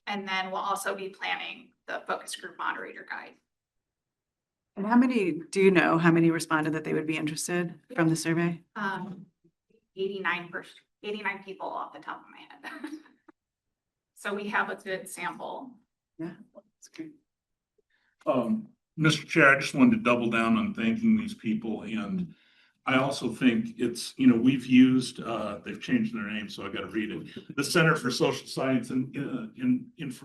And then we'll also be planning the focus group moderator guide. And how many, do you know how many responded that they would be interested from the survey? 89 people off the top of my head. So we have a good sample. Yeah, that's great. Mr. Chair, I just wanted to double down on thanking these people, and I also think it's, we've used, they've changed their name, so I gotta read it. The Center for Social Science and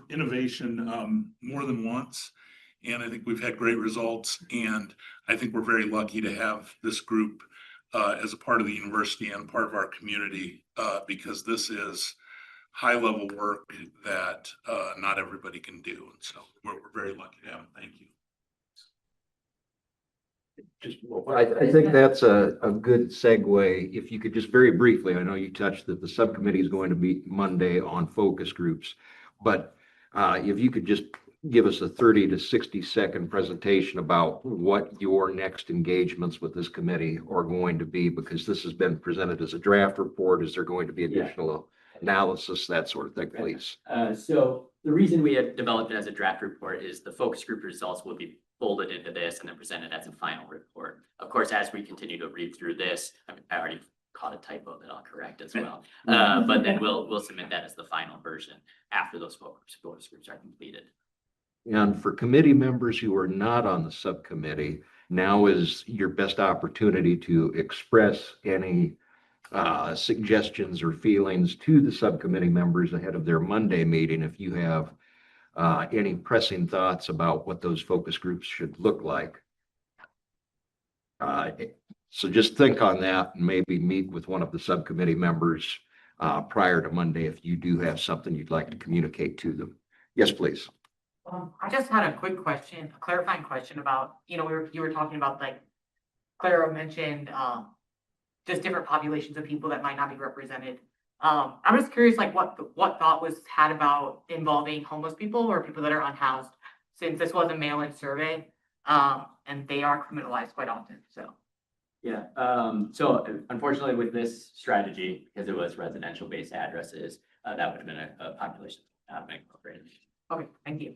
Innovation, more than once. And I think we've had great results, and I think we're very lucky to have this group as a part of the university and part of our community, because this is high-level work that not everybody can do. And so we're very lucky to have them. Thank you. I think that's a good segue. If you could just very briefly, I know you touched that the subcommittee is going to meet Monday on focus groups, but if you could just give us a 30 to 60-second presentation about what your next engagements with this committee are going to be, because this has been presented as a draft report. Is there going to be additional analysis, that sort of thing, please? So the reason we had developed it as a draft report is the focus group results will be folded into this and then presented as a final report. Of course, as we continue to read through this, I already caught a typo that I'll correct as well. But then we'll submit that as the final version after those focus groups are completed. And for committee members who are not on the subcommittee, now is your best opportunity to express any suggestions or feelings to the subcommittee members ahead of their Monday meeting. If you have any pressing thoughts about what those focus groups should look like. So just think on that and maybe meet with one of the subcommittee members prior to Monday if you do have something you'd like to communicate to them. Yes, please. I just had a quick question, a clarifying question about, you were talking about, like, Clara mentioned, just different populations of people that might not be represented. I'm just curious, like, what thought was had about involving homeless people or people that are unhoused, since this was a mail-in survey, and they are criminalized quite often, so. Yeah, so unfortunately with this strategy, because it was residential based addresses, that would have been a population not incorporated. Okay, thank you.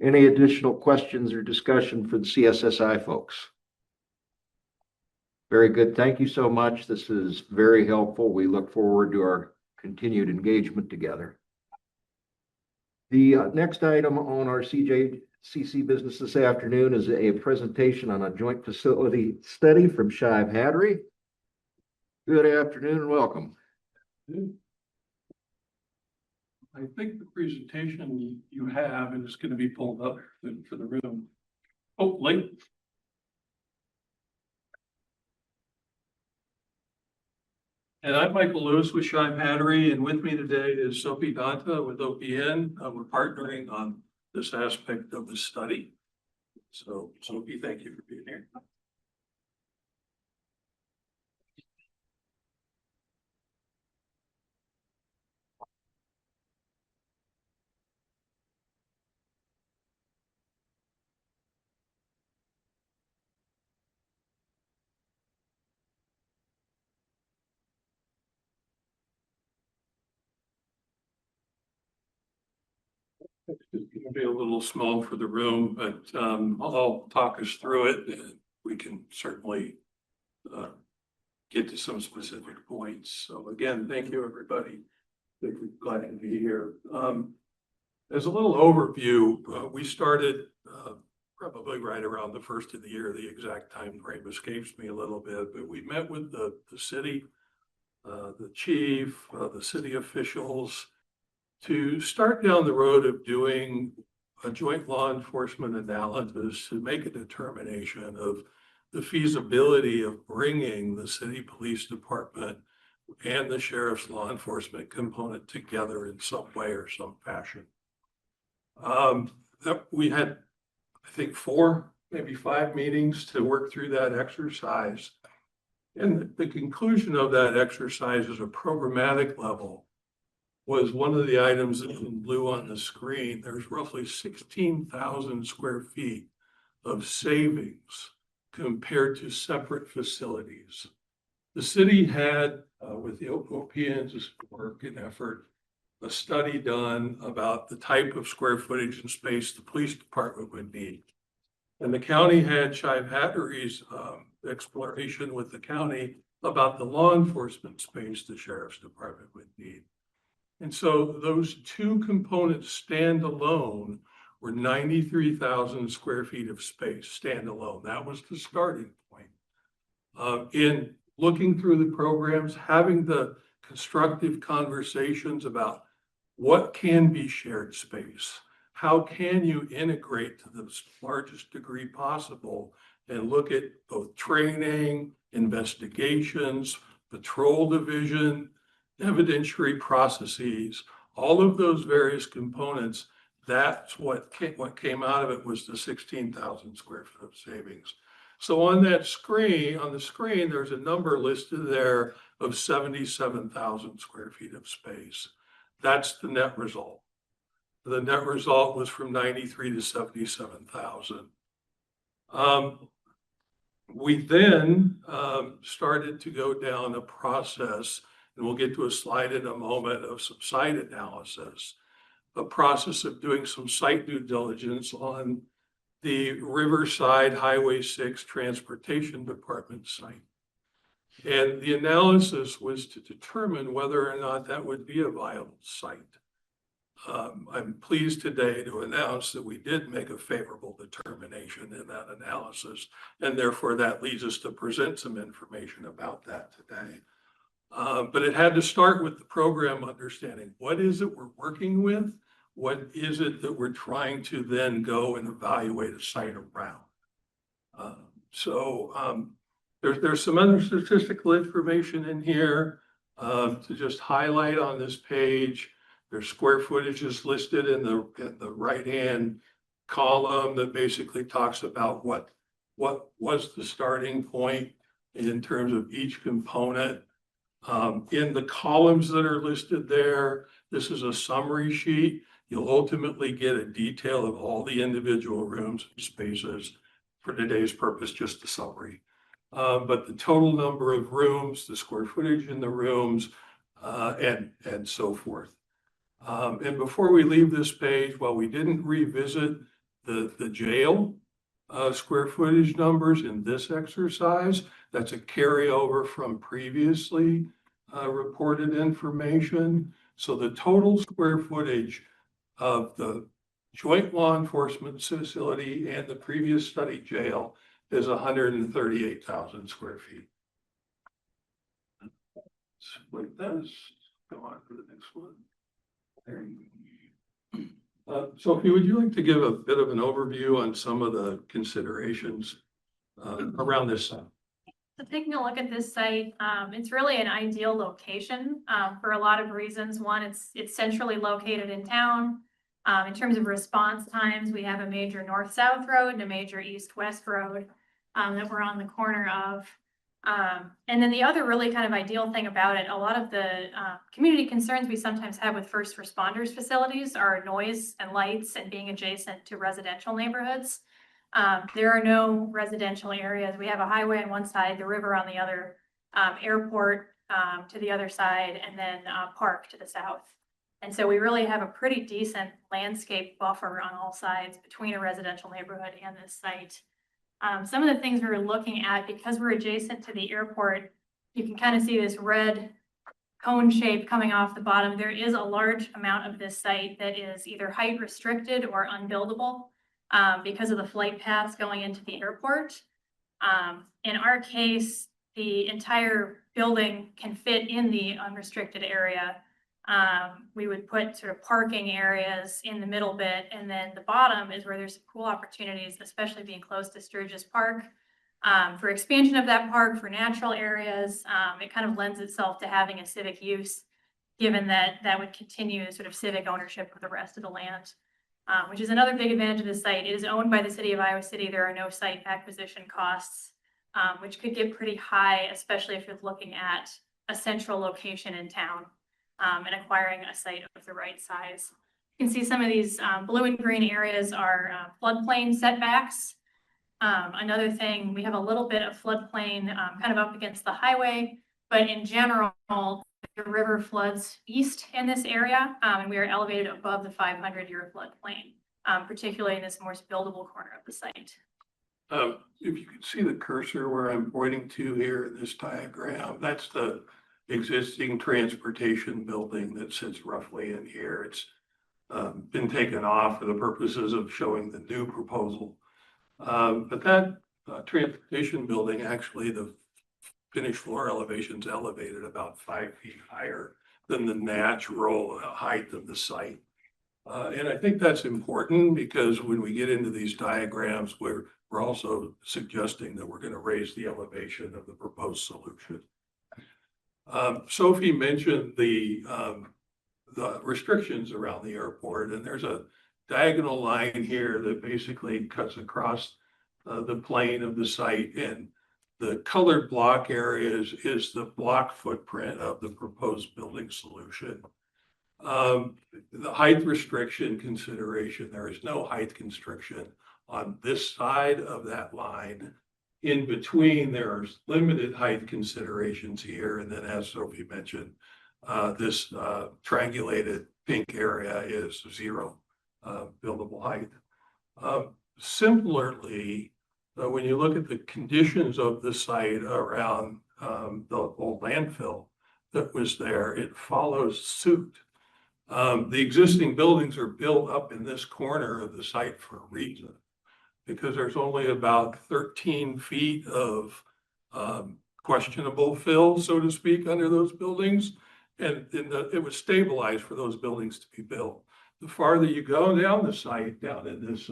Any additional questions or discussion for the CSSI folks? Very good. Thank you so much. This is very helpful. We look forward to our continued engagement together. The next item on our CJCC business this afternoon is a presentation on a joint facility study from Shive Hattery. Good afternoon and welcome. I think the presentation you have is going to be pulled up for the room. Hopefully. And I'm Michael Lewis with Shive Hattery, and with me today is Sophie Donta with OPN. We're partnering on this aspect of the study. So Sophie, thank you for being here. It's going to be a little small for the room, but I'll talk us through it, and we can certainly get to some specific points. So again, thank you, everybody. We're glad to be here. As a little overview, we started probably right around the first of the year. The exact time frame escapes me a little bit, but we met with the city, the chief, the city officials, to start down the road of doing a joint law enforcement analysis to make a determination of the feasibility of bringing the city police department and the sheriff's law enforcement component together in some way or some fashion. We had, I think, 4, maybe 5 meetings to work through that exercise. And the conclusion of that exercise is a programmatic level was one of the items that in blue on the screen. There's roughly 16,000 square feet of savings compared to separate facilities. The city had, with the OPN's work and effort, a study done about the type of square footage and space the police department would need. And the county had Shive Hattery's exploration with the county about the law enforcement space the sheriff's department would need. And so those two components standalone were 93,000 square feet of space standalone. That was the starting point. In looking through the programs, having the constructive conversations about what can be shared space, how can you integrate to the largest degree possible and look at both training, investigations, patrol division, evidentiary processes, all of those various components. That's what came out of it was the 16,000 square foot of savings. So on that screen, there's a number listed there of 77,000 square feet of space. That's the net result. The net result was from 93 to 77,000. We then started to go down a process, and we'll get to a slide in a moment, of some site analysis, a process of doing some site due diligence on the Riverside Highway 6 Transportation Department site. And the analysis was to determine whether or not that would be a viable site. I'm pleased today to announce that we did make a favorable determination in that analysis, and therefore that leads us to present some information about that today. But it had to start with the program understanding. What is it we're working with? What is it that we're trying to then go and evaluate a site around? There's some other statistical information in here to just highlight on this page. There's square footages listed in the right-hand column that basically talks about what was the starting point in terms of each component. In the columns that are listed there, this is a summary sheet. You'll ultimately get a detail of all the individual rooms and spaces. For today's purpose, just a summary. But the total number of rooms, the square footage in the rooms, and so forth. And before we leave this page, while we didn't revisit the jail square footage numbers in this exercise, that's a carryover from previously reported information. So the total square footage of the joint law enforcement facility and the previous study jail is 138,000 square feet. Like this, go on to the next one. There you go. Sophie, would you like to give a bit of an overview on some of the considerations around this site? So taking a look at this site, it's really an ideal location for a lot of reasons. One, it's centrally located in town. In terms of response times, we have a major north-south road and a major east-west road that we're on the corner of. And then the other really kind of ideal thing about it, a lot of the community concerns we sometimes have with first responders facilities are noise and lights and being adjacent to residential neighborhoods. There are no residential areas. We have a highway on one side, the river on the other, airport to the other side, and then park to the south. And so we really have a pretty decent landscape buffer on all sides between a residential neighborhood and this site. Some of the things we were looking at, because we're adjacent to the airport, you can kind of see this red cone shape coming off the bottom. There is a large amount of this site that is either height restricted or unbuildable because of the flight paths going into the airport. In our case, the entire building can fit in the unrestricted area. We would put sort of parking areas in the middle bit, and then the bottom is where there's some cool opportunities, especially being close to Sturgis Park, for expansion of that park, for natural areas. It kind of lends itself to having a civic use, given that that would continue sort of civic ownership of the rest of the land, which is another big advantage of the site. It is owned by the city of Iowa City. There are no site acquisition costs, which could get pretty high, especially if you're looking at a central location in town. And acquiring a site of the right size. You can see some of these blue and green areas are floodplain setbacks. Another thing, we have a little bit of floodplain kind of up against the highway, but in general, the river floods east in this area, and we are elevated above the 500-year floodplain, particularly in this more buildable corner of the site. If you can see the cursor where I'm pointing to here in this diagram, that's the existing transportation building that sits roughly in here. It's been taken off for the purposes of showing the new proposal. But that transportation building, actually, the finished floor elevation's elevated about 5 feet higher than the natural height of the site. And I think that's important because when we get into these diagrams, we're also suggesting that we're going to raise the elevation of the proposed solution. Sophie mentioned the restrictions around the airport, and there's a diagonal line here that basically cuts across the plane of the site, and the colored block areas is the block footprint of the proposed building solution. The height restriction consideration, there is no height constriction on this side of that line. In between, there's limited height considerations here. And then as Sophie mentioned, this triangulated pink area is 0 buildable height. Similarly, when you look at the conditions of the site around the old landfill that was there, it follows suit. The existing buildings are built up in this corner of the site for a reason, because there's only about 13 feet of questionable fill, so to speak, under those buildings. And it was stabilized for those buildings to be built. The farther you go down the site, down in this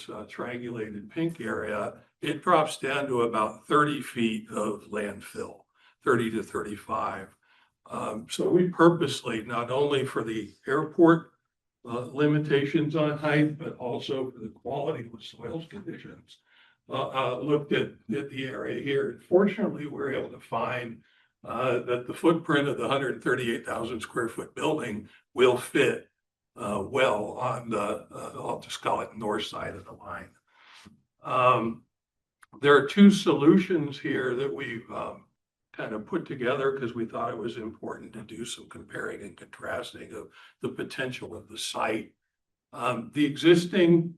triangulated pink area, it drops down to about 30 feet of landfill, 30 to 35. So we purposely, not only for the airport limitations on height, but also for the quality of the soils conditions, looked at the area here. Fortunately, we're able to find that the footprint of the 138,000 square foot building will fit well on the, I'll just call it north side of the line. There are 2 solutions here that we've kind of put together because we thought it was important to do some comparing and contrasting of the potential of the site. The existing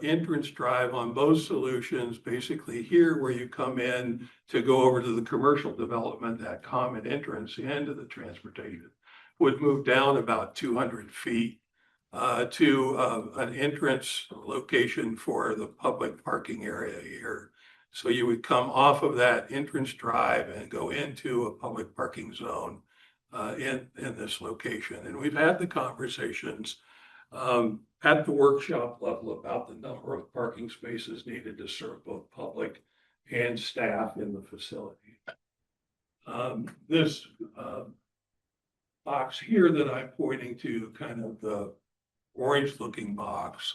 entrance drive on both solutions, basically here where you come in to go over to the commercial development, that common entrance into the transportation, would move down about 200 feet to an entrance location for the public parking area here. So you would come off of that entrance drive and go into a public parking zone in this location. And we've had the conversations at the workshop level about the number of parking spaces needed to serve both public and staff in the facility. This box here that I'm pointing to, kind of the orange looking box,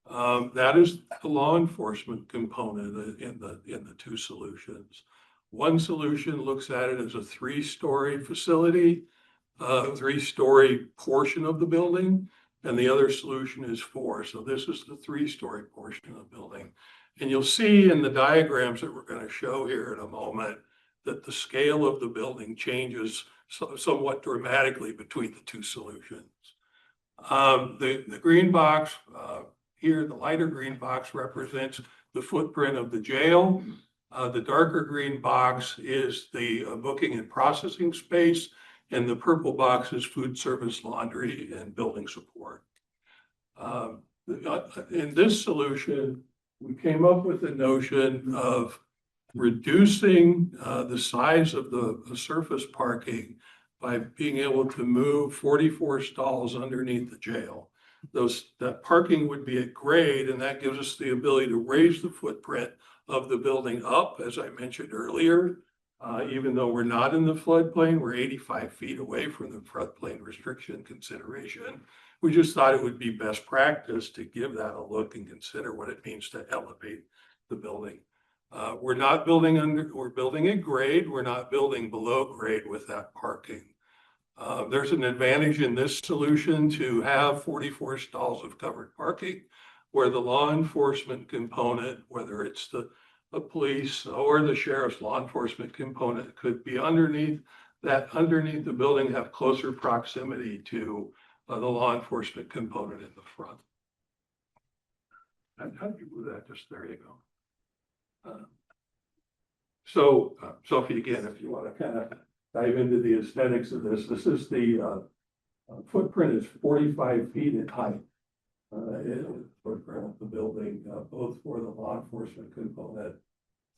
that is the law enforcement component in the 2 solutions. One solution looks at it as a 3-story facility, 3-story portion of the building, and the other solution is 4. So this is the 3-story portion of the building. And you'll see in the diagrams that we're going to show here in a moment that the scale of the building changes somewhat dramatically between the 2 solutions. The green box here, the lighter green box represents the footprint of the jail. The darker green box is the booking and processing space, and the purple box is food service, laundry, and building support. In this solution, we came up with the notion of reducing the size of the surface parking by being able to move 44 stalls underneath the jail. That parking would be at grade, and that gives us the ability to raise the footprint of the building up, as I mentioned earlier. Even though we're not in the floodplain, we're 85 feet away from the floodplain restriction consideration. We just thought it would be best practice to give that a look and consider what it means to elevate the building. We're not building we're building at grade. We're not building below grade with that parking. There's an advantage in this solution to have 44 stalls of covered parking, where the law enforcement component, whether it's the police or the sheriff's law enforcement component, could be underneath the building, have closer proximity to the law enforcement component in the front. how do you do that? Just there you go. So, Sophie, again, if you want to kind of dive into the aesthetics of this, this is the footprint is 45 feet in height. Footprint of the building, both for the law enforcement component,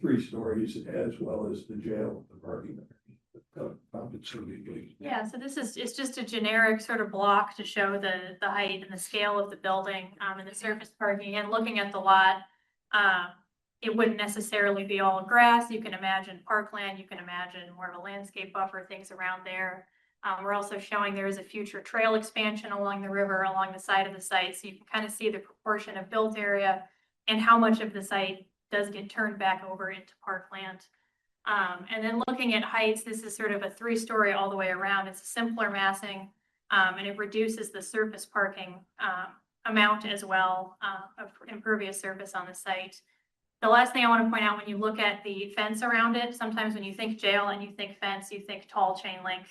3 stories, as well as the jail, the parking. Yeah, so this is, it's just a generic sort of block to show the height and the scale of the building, and the surface parking, and looking at the lot. It wouldn't necessarily be all grass. You can imagine parkland, you can imagine more of a landscape buffer, things around there. We're also showing there is a future trail expansion along the river, along the side of the site, so you can kind of see the proportion of built area and how much of the site does get turned back over into parkland. And then looking at heights, this is sort of a 3-story all the way around. It's a simpler massing, and it reduces the surface parking amount as well, of impervious surface on the site. The last thing I want to point out, when you look at the fence around it, sometimes when you think jail and you think fence, you think tall chain link,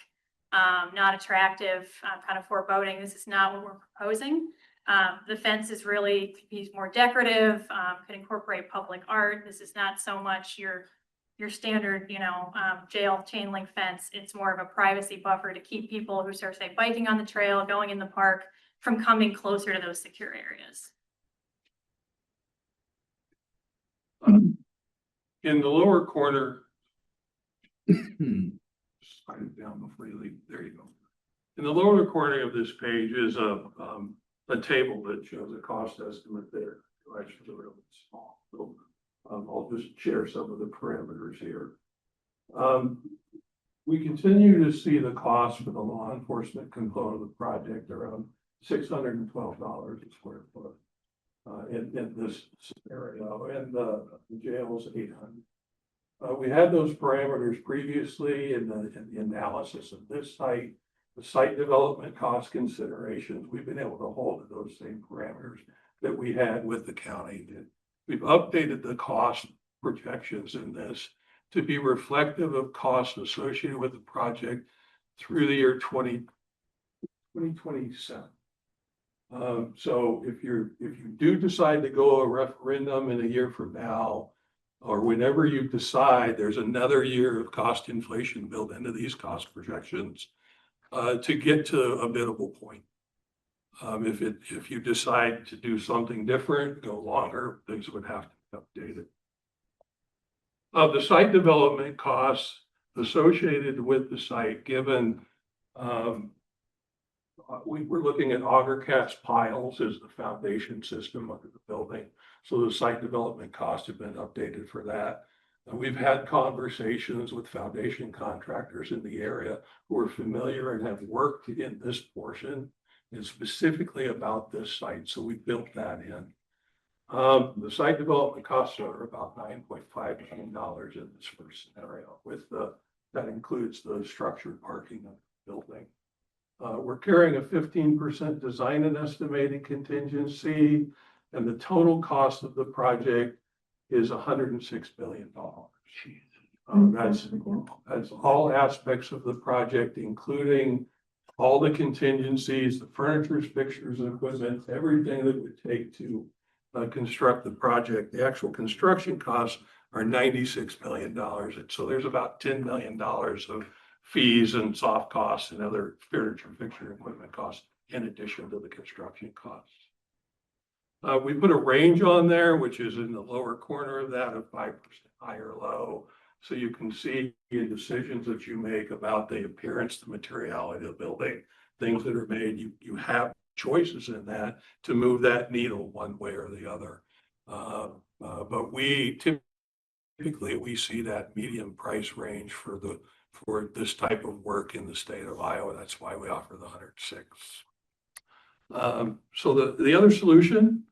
not attractive, kind of foreboding. This is not what we're proposing. The fence is really, he's more decorative, could incorporate public art. This is not so much your standard, jail chain link fence. It's more of a privacy buffer to keep people who are, say, biking on the trail, going in the park, from coming closer to those secure areas. In the lower corner, slide it down before you leave. There you go. In the lower corner of this page is a table that shows a cost estimate there. Actually, really small. So, I'll just share some of the parameters here. We continue to see the cost for the law enforcement component of the project around $612 a square foot. In this scenario, and the jail is 800. We had those parameters previously in the analysis of this site, the site development cost considerations. We've been able to hold to those same parameters that we had with the county. We've updated the cost projections in this to be reflective of costs associated with the project through the year 2027. So if you do decide to go a referendum in a year from now, or whenever you decide, there's another year of cost inflation built into these cost projections to get to a biddable point. If you decide to do something different, go longer, things would have to be updated. The site development costs associated with the site, given we're looking at auger cast piles as the foundation system under the building. So the site development costs have been updated for that. And we've had conversations with foundation contractors in the area who are familiar and have worked in this portion and specifically about this site. So we built that in. The site development costs are about $9.5 million in this first scenario. That includes the structured parking of the building. We're carrying a 15% design and estimated contingency, and the total cost of the project is $106 billion. That's all aspects of the project, including all the contingencies, the furniture, fixtures, and equipment, everything that would take to construct the project. The actual construction costs are $96 million. And so there's about $10 million of fees and soft costs and other furniture, fixture, equipment costs in addition to the construction costs. We put a range on there, which is in the lower corner of that of 5% high or low. So you can see the decisions that you make about the appearance, the materiality of the building, things that are made, you have choices in that to move that needle one way or the other. But we typically see that medium price range for this type of work in the state of Iowa. That's why we offer the 106. So the other solution,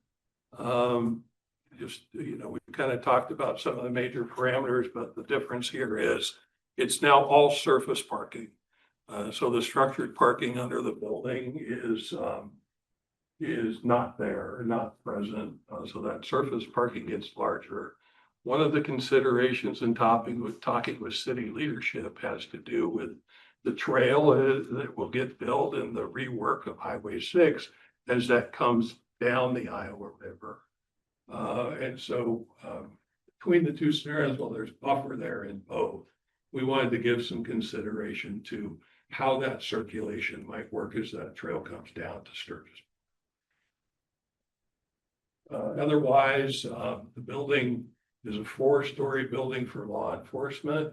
we kind of talked about some of the major parameters, but the difference here is it's now all surface parking. So the structured parking under the building is not there, not present. So that surface parking gets larger. One of the considerations in talking with city leadership has to do with the trail that will get built and the rework of Highway 6 as that comes down the Iowa River. And so, between the two scenarios, well, there's buffer there in both. We wanted to give some consideration to how that circulation might work as that trail comes down to Sturgis. Otherwise, the building is a 4-story building for law enforcement.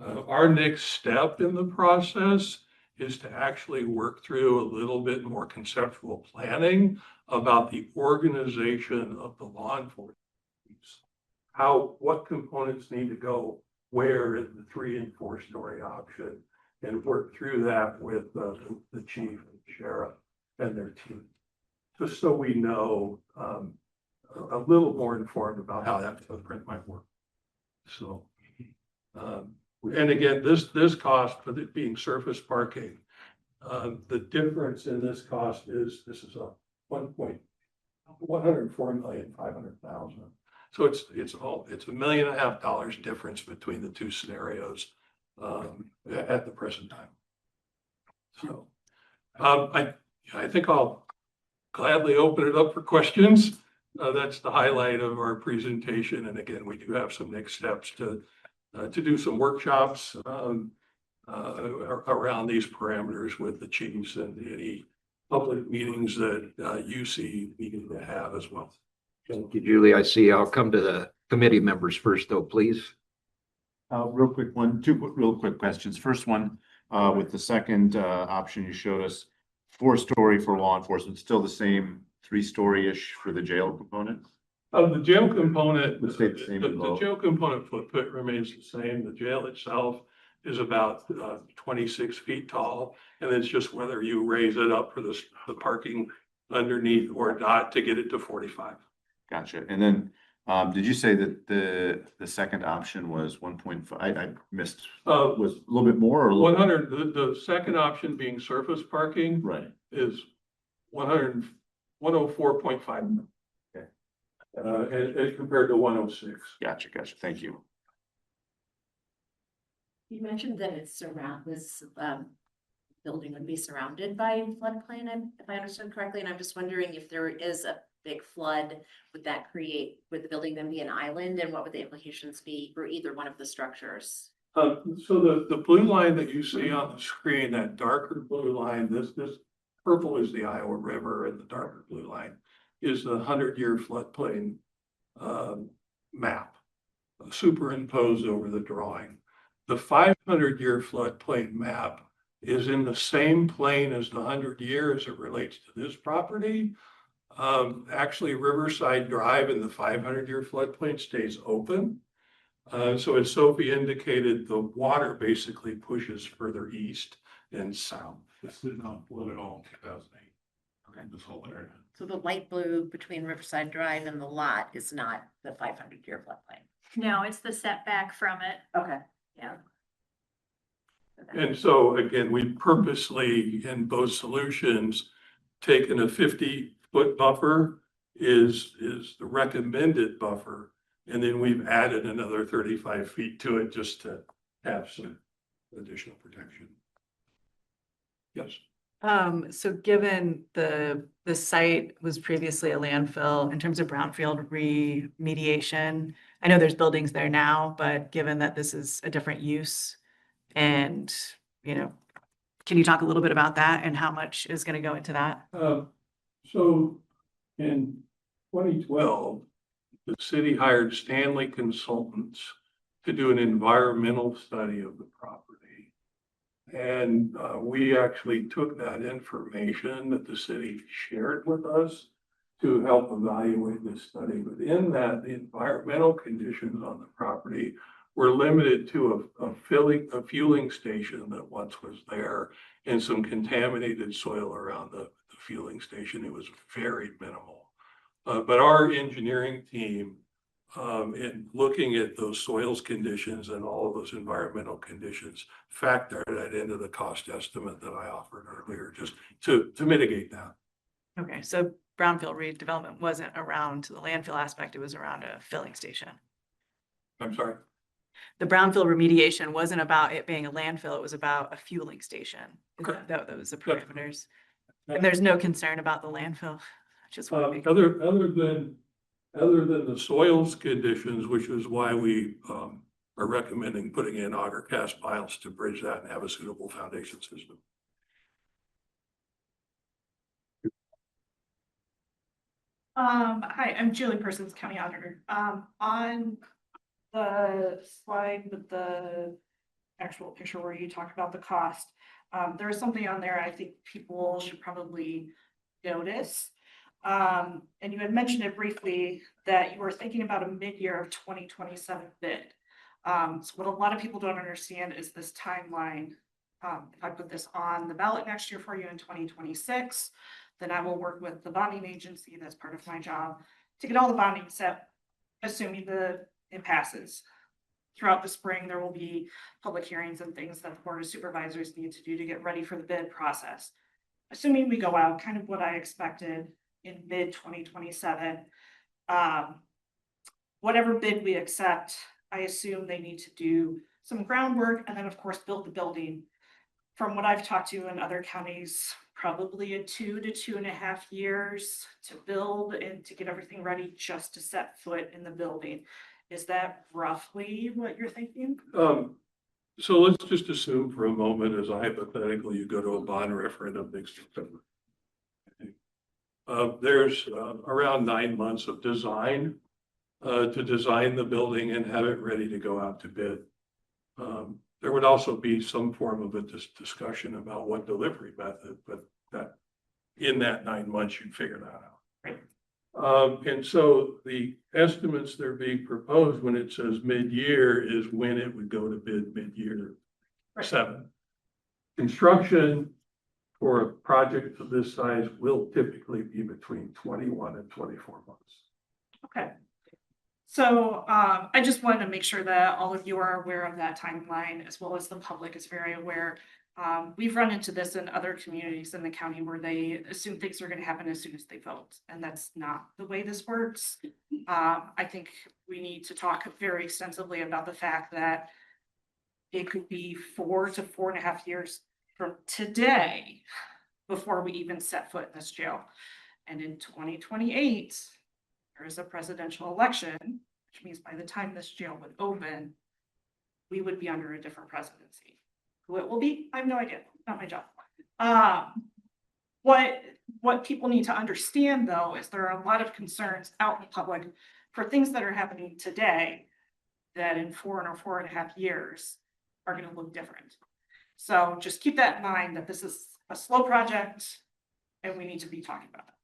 Our next step in the process is to actually work through a little bit more conceptual planning about the organization of the law enforcement. What components need to go where in the 3- and 4-story option, and work through that with the chief and sheriff and their team. Just so we know, a little more informed about how that footprint might work. So, and again, this cost, with it being surface parking, the difference in this cost is, this is a $104,500,000. So it's $1.5 million difference between the two scenarios, at the present time. So, I think I'll gladly open it up for questions. That's the highlight of our presentation. And again, we do have some next steps to do some workshops around these parameters with the chiefs and any public meetings that you see needing to have as well. Thank you, Julie. I see. I'll come to the committee members first, though, please. Real quick real quick questions. First one, with the second option you showed us, 4-story for law enforcement, still the same 3-story-ish for the jail component? The jail component, the jail component footprint remains the same. The jail itself is about 26 feet tall, and it's just whether you raise it up for the parking underneath or not to get it to 45. Gotcha. And then, did you say that the second option was 1.5? I missed. Was a little bit more or 100. The second option being surface parking, right, is 104.5. Okay. As compared to 106. Gotcha. Thank you. You mentioned that it's this building would be surrounded by floodplain, if I understood correctly, and I'm just wondering if there is a big flood, would the building then be an island, and what would the implications be for either one of the structures? So the blue line that you see on the screen, that darker blue line, this purple is the Iowa River, and the darker blue line is the 100-year floodplain map superimposed over the drawing. The 500-year floodplain map is in the same plane as the 100-year as it relates to this property. Actually, Riverside Drive in the 500-year floodplain stays open. So as Sophie indicated, the water basically pushes further east and south. This did not flood at all in 2008. Okay, this whole area. So the light blue between Riverside Drive and the lot is not the 500-year floodplain? No, it's the setback from it. Okay. Yeah. And so again, we purposely in both solutions taken a 50-foot buffer is the recommended buffer. And then we've added another 35 feet to it just to have some additional protection. Yes. So given the site was previously a landfill, in terms of brownfield remediation, I know there's buildings there now, but given that this is a different use and, can you talk a little bit about that and how much is going to go into that? So in 2012, the city hired Stanley Consultants to do an environmental study of the property. And we actually took that information that the city shared with us to help evaluate this study. But in that, the environmental conditions on the property were limited to a fueling station that once was there and some contaminated soil around the fueling station. It was very minimal. But our engineering team, in looking at those soils conditions and all of those environmental conditions, factor that into the cost estimate that I offered earlier, just to mitigate that. Okay, so brownfield redevelopment wasn't around the landfill aspect, it was around a filling station. I'm sorry? The brownfield remediation wasn't about it being a landfill, it was about a fueling station. Okay. That was the parameters. And there's no concern about the landfill, just want to make. Other than other than the soils conditions, which is why we are recommending putting in auger cast piles to bridge that and have a suitable foundation system. Hi, I'm Julie Persons, County Auditor. On the slide with the actual picture where you talk about the cost, there is something on there I think people should probably notice. And you had mentioned it briefly that you were thinking about a mid-year of 2027 bid. So what a lot of people don't understand is this timeline. If I put this on the ballot next year for you in 2026, then I will work with the bonding agency, that's part of my job, to get all the bonding set, assuming it passes. Throughout the spring, there will be public hearings and things that the Board of Supervisors need to do to get ready for the bid process. Assuming we go out, kind of what I expected in mid-2027, whatever bid we accept, I assume they need to do some groundwork and then, of course, build the building. From what I've talked to in other counties, probably a 2 to 2.5 years to build and to get everything ready just to set foot in the building. Is that roughly what you're thinking? So let's just assume for a moment, as a hypothetical, you go to a bond referendum next September. There's around 9 months of design to design the building and have it ready to go out to bid. There would also be some form of a discussion about what delivery method, but that in that 9 months, you'd figure that out. And so the estimates that are being proposed when it says mid-year is when it would go to bid mid-year 7. Construction for a project of this size will typically be between 21 and 24 months. Okay. So I just wanted to make sure that all of you are aware of that timeline, as well as the public is very aware. We've run into this in other communities in the county where they assume things are going to happen as soon as they vote, and that's not the way this works. I think we need to talk very extensively about the fact that it could be 4 to 4.5 years from today before we even set foot in this jail. And in 2028, there is a presidential election, which means by the time this jail would open, we would be under a different presidency. Who it will be, I have no idea, not my job. What people need to understand though, is there are a lot of concerns out in the public for things that are happening today that in 4 or 4.5 years are gonna look different. So just keep that in mind that this is a slow project and we need to be talking about it.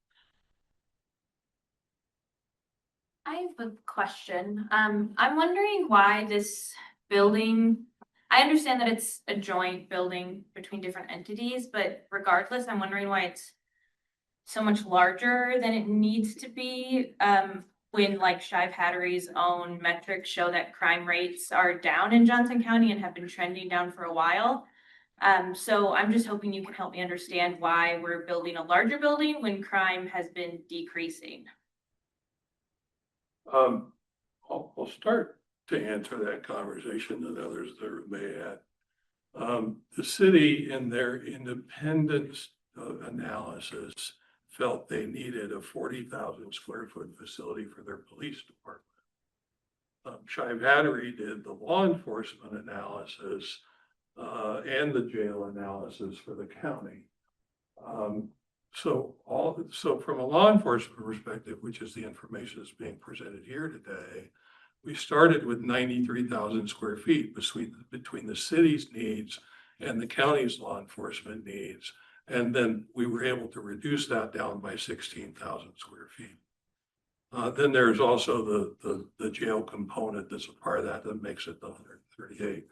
I have a question. I'm wondering why this building, I understand that it's a joint building between different entities, but regardless, I'm wondering why it's so much larger than it needs to be. When like Shive Hattery's own metrics show that crime rates are down in Johnson County and have been trending down for a while. So I'm just hoping you can help me understand why we're building a larger building when crime has been decreasing. I'll start to answer that conversation and others that may add. The city in their independence analysis felt they needed a 40,000 square foot facility for their police department. Shive Hattery did the law enforcement analysis and the jail analysis for the county. So from a law enforcement perspective, which is the information that's being presented here today, we started with 93,000 square feet between the city's needs and the county's law enforcement needs. And then we were able to reduce that down by 16,000 square feet. Then there's also the jail component that's a part of that makes it the 138.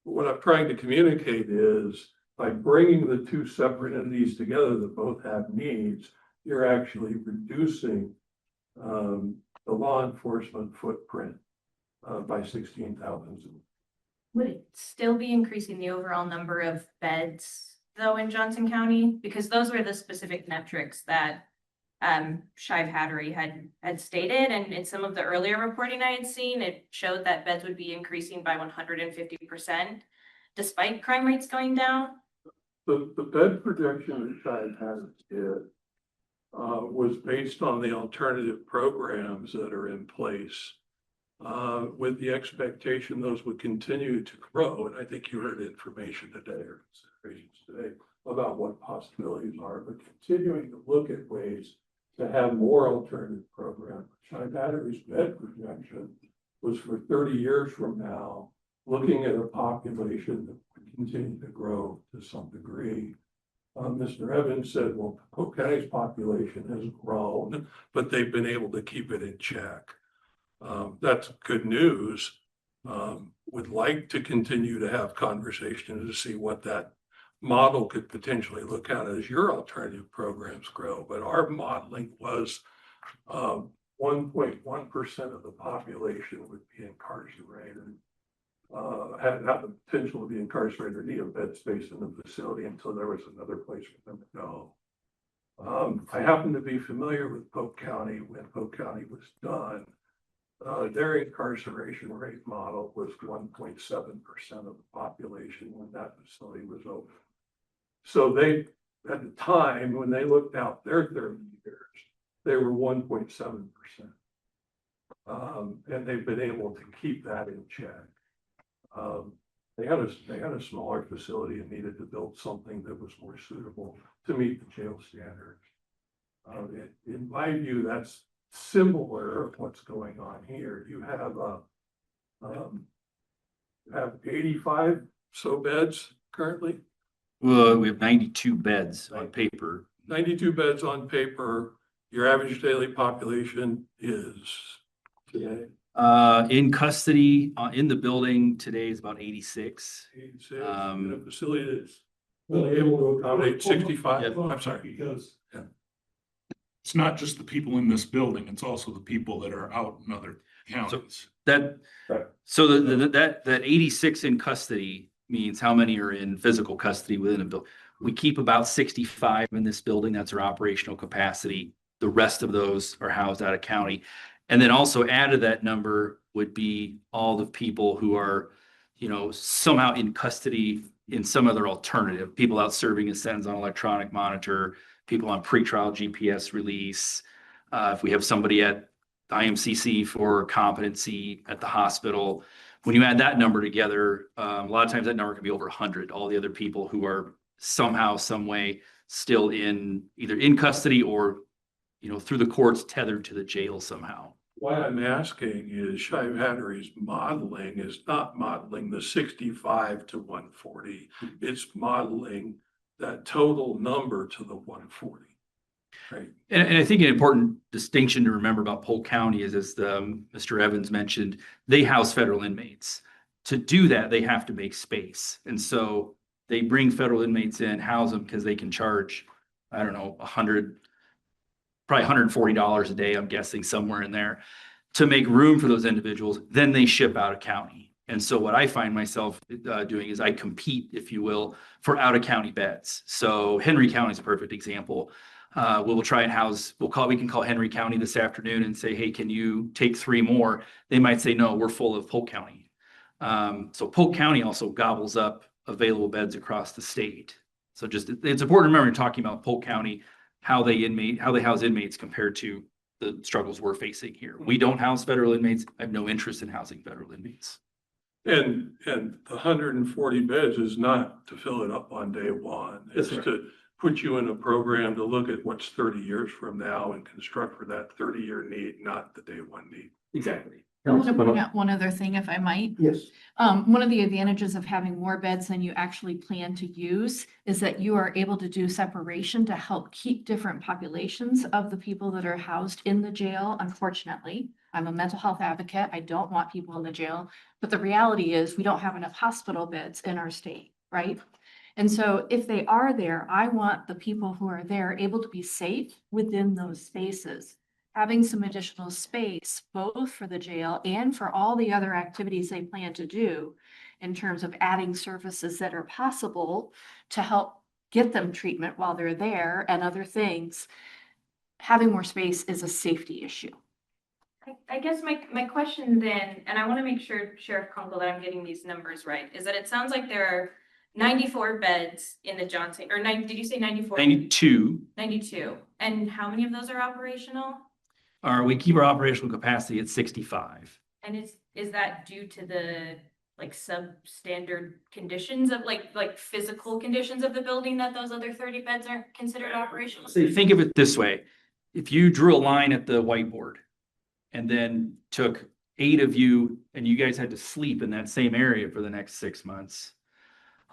What I'm trying to communicate is by bringing the two separate entities together that both have needs, you're actually reducing the law enforcement footprint by 16,000. Would it still be increasing the overall number of beds though in Johnson County? Because those were the specific metrics that Shive Hattery had stated, and in some of the earlier reporting I had seen, it showed that beds would be increasing by 150% despite crime rates going down. The bed projection that Shive Hattery did was based on the alternative programs that are in place, with the expectation those would continue to grow. And I think you heard information today or considerations today about what possibilities are, but continuing to look at ways to have more alternative programs. Chi Battery's bed projection was for 30 years from now, looking at a population that would continue to grow to some degree. Mr. Evans said, well, Polk County's population has grown, but they've been able to keep it in check. That's good news. Would like to continue to have conversations to see what that model could potentially look at as your alternative programs grow. But our modeling was 1.1% of the population would be incarcerated. Had the potential to be incarcerated or need a bed space in the facility until there was another place for them to go. I happen to be familiar with Polk County when Polk County was done. Their incarceration rate model was 1.7% of the population when that facility was open. So they, at the time, when they looked out their 30 years, they were 1.7%. And they've been able to keep that in check. They had a smaller facility and needed to build something that was more suitable to meet the jail standards. In my view, that's similar of what's going on here. You have 85 so beds currently. Well, we have 92 beds on paper. 92 beds on paper. Your average daily population is today. In custody, in the building today is about 86. 86, in a facility that's only able to accommodate 65. Yeah. I'm sorry. Because it's not just the people in this building, it's also the people that are out in other counties. That 86 in custody means how many are in physical custody within a building. We keep about 65 in this building. That's our operational capacity. The rest of those are housed out of county. And then also added to that number would be all the people who are, somehow in custody in some other alternative, people out serving as sentence on electronic monitor, people on pretrial GPS release. If we have somebody at IMCC for competency at the hospital, when you add that number together, a lot of times that number can be over 100, all the other people who are somehow, some way still either in custody or, through the courts tethered to the jail somehow. Why I'm asking is Chi Battery's modeling is not modeling the 65 to 140. It's modeling that total number to the 140. Right. And I think an important distinction to remember about Polk County is, as Mr. Evans mentioned, they house federal inmates. To do that, they have to make space. And so they bring federal inmates in, house them because they can charge, I don't know, probably $140 a day, I'm guessing somewhere in there, to make room for those individuals. Then they ship out of county. And so what I find myself doing is I compete, if you will, for out of county beds. So Henry County is a perfect example. We'll try and house, we can call Henry County this afternoon and say, hey, can you take 3 more? They might say, no, we're full of Polk County. So Polk County also gobbles up available beds across the state. So it's important to remember when talking about Polk County, how they house inmates compared to the struggles we're facing here. We don't house federal inmates. I have no interest in housing federal inmates. And the 140 beds is not to fill it up on day one. It's to put you in a program to look at what's 30 years from now and construct for that 30-year need, not the day one need. Exactly. I want to point out one other thing, if I might. Yes. One of the advantages of having more beds than you actually plan to use is that you are able to do separation to help keep different populations of the people that are housed in the jail. Unfortunately, I'm a mental health advocate. I don't want people in the jail, but the reality is we don't have enough hospital beds in our state, right? And so if they are there, I want the people who are there able to be safe within those spaces. Having some additional space, both for the jail and for all the other activities they plan to do in terms of adding services that are possible to help get them treatment while they're there and other things. Having more space is a safety issue. I guess my question then, and I want to make sure, Sheriff Kunkel, that I'm getting these numbers right, is that it sounds like there are 94 beds in the Johnson, or did you say 94? 92 92. And how many of those are operational? we keep our operational capacity at 65. And is that due to the like substandard conditions of like physical conditions of the building that those other 30 beds aren't considered operational? So think of it this way. If you drew a line at the whiteboard and then took 8 of you and you guys had to sleep in that same area for the next 6 months,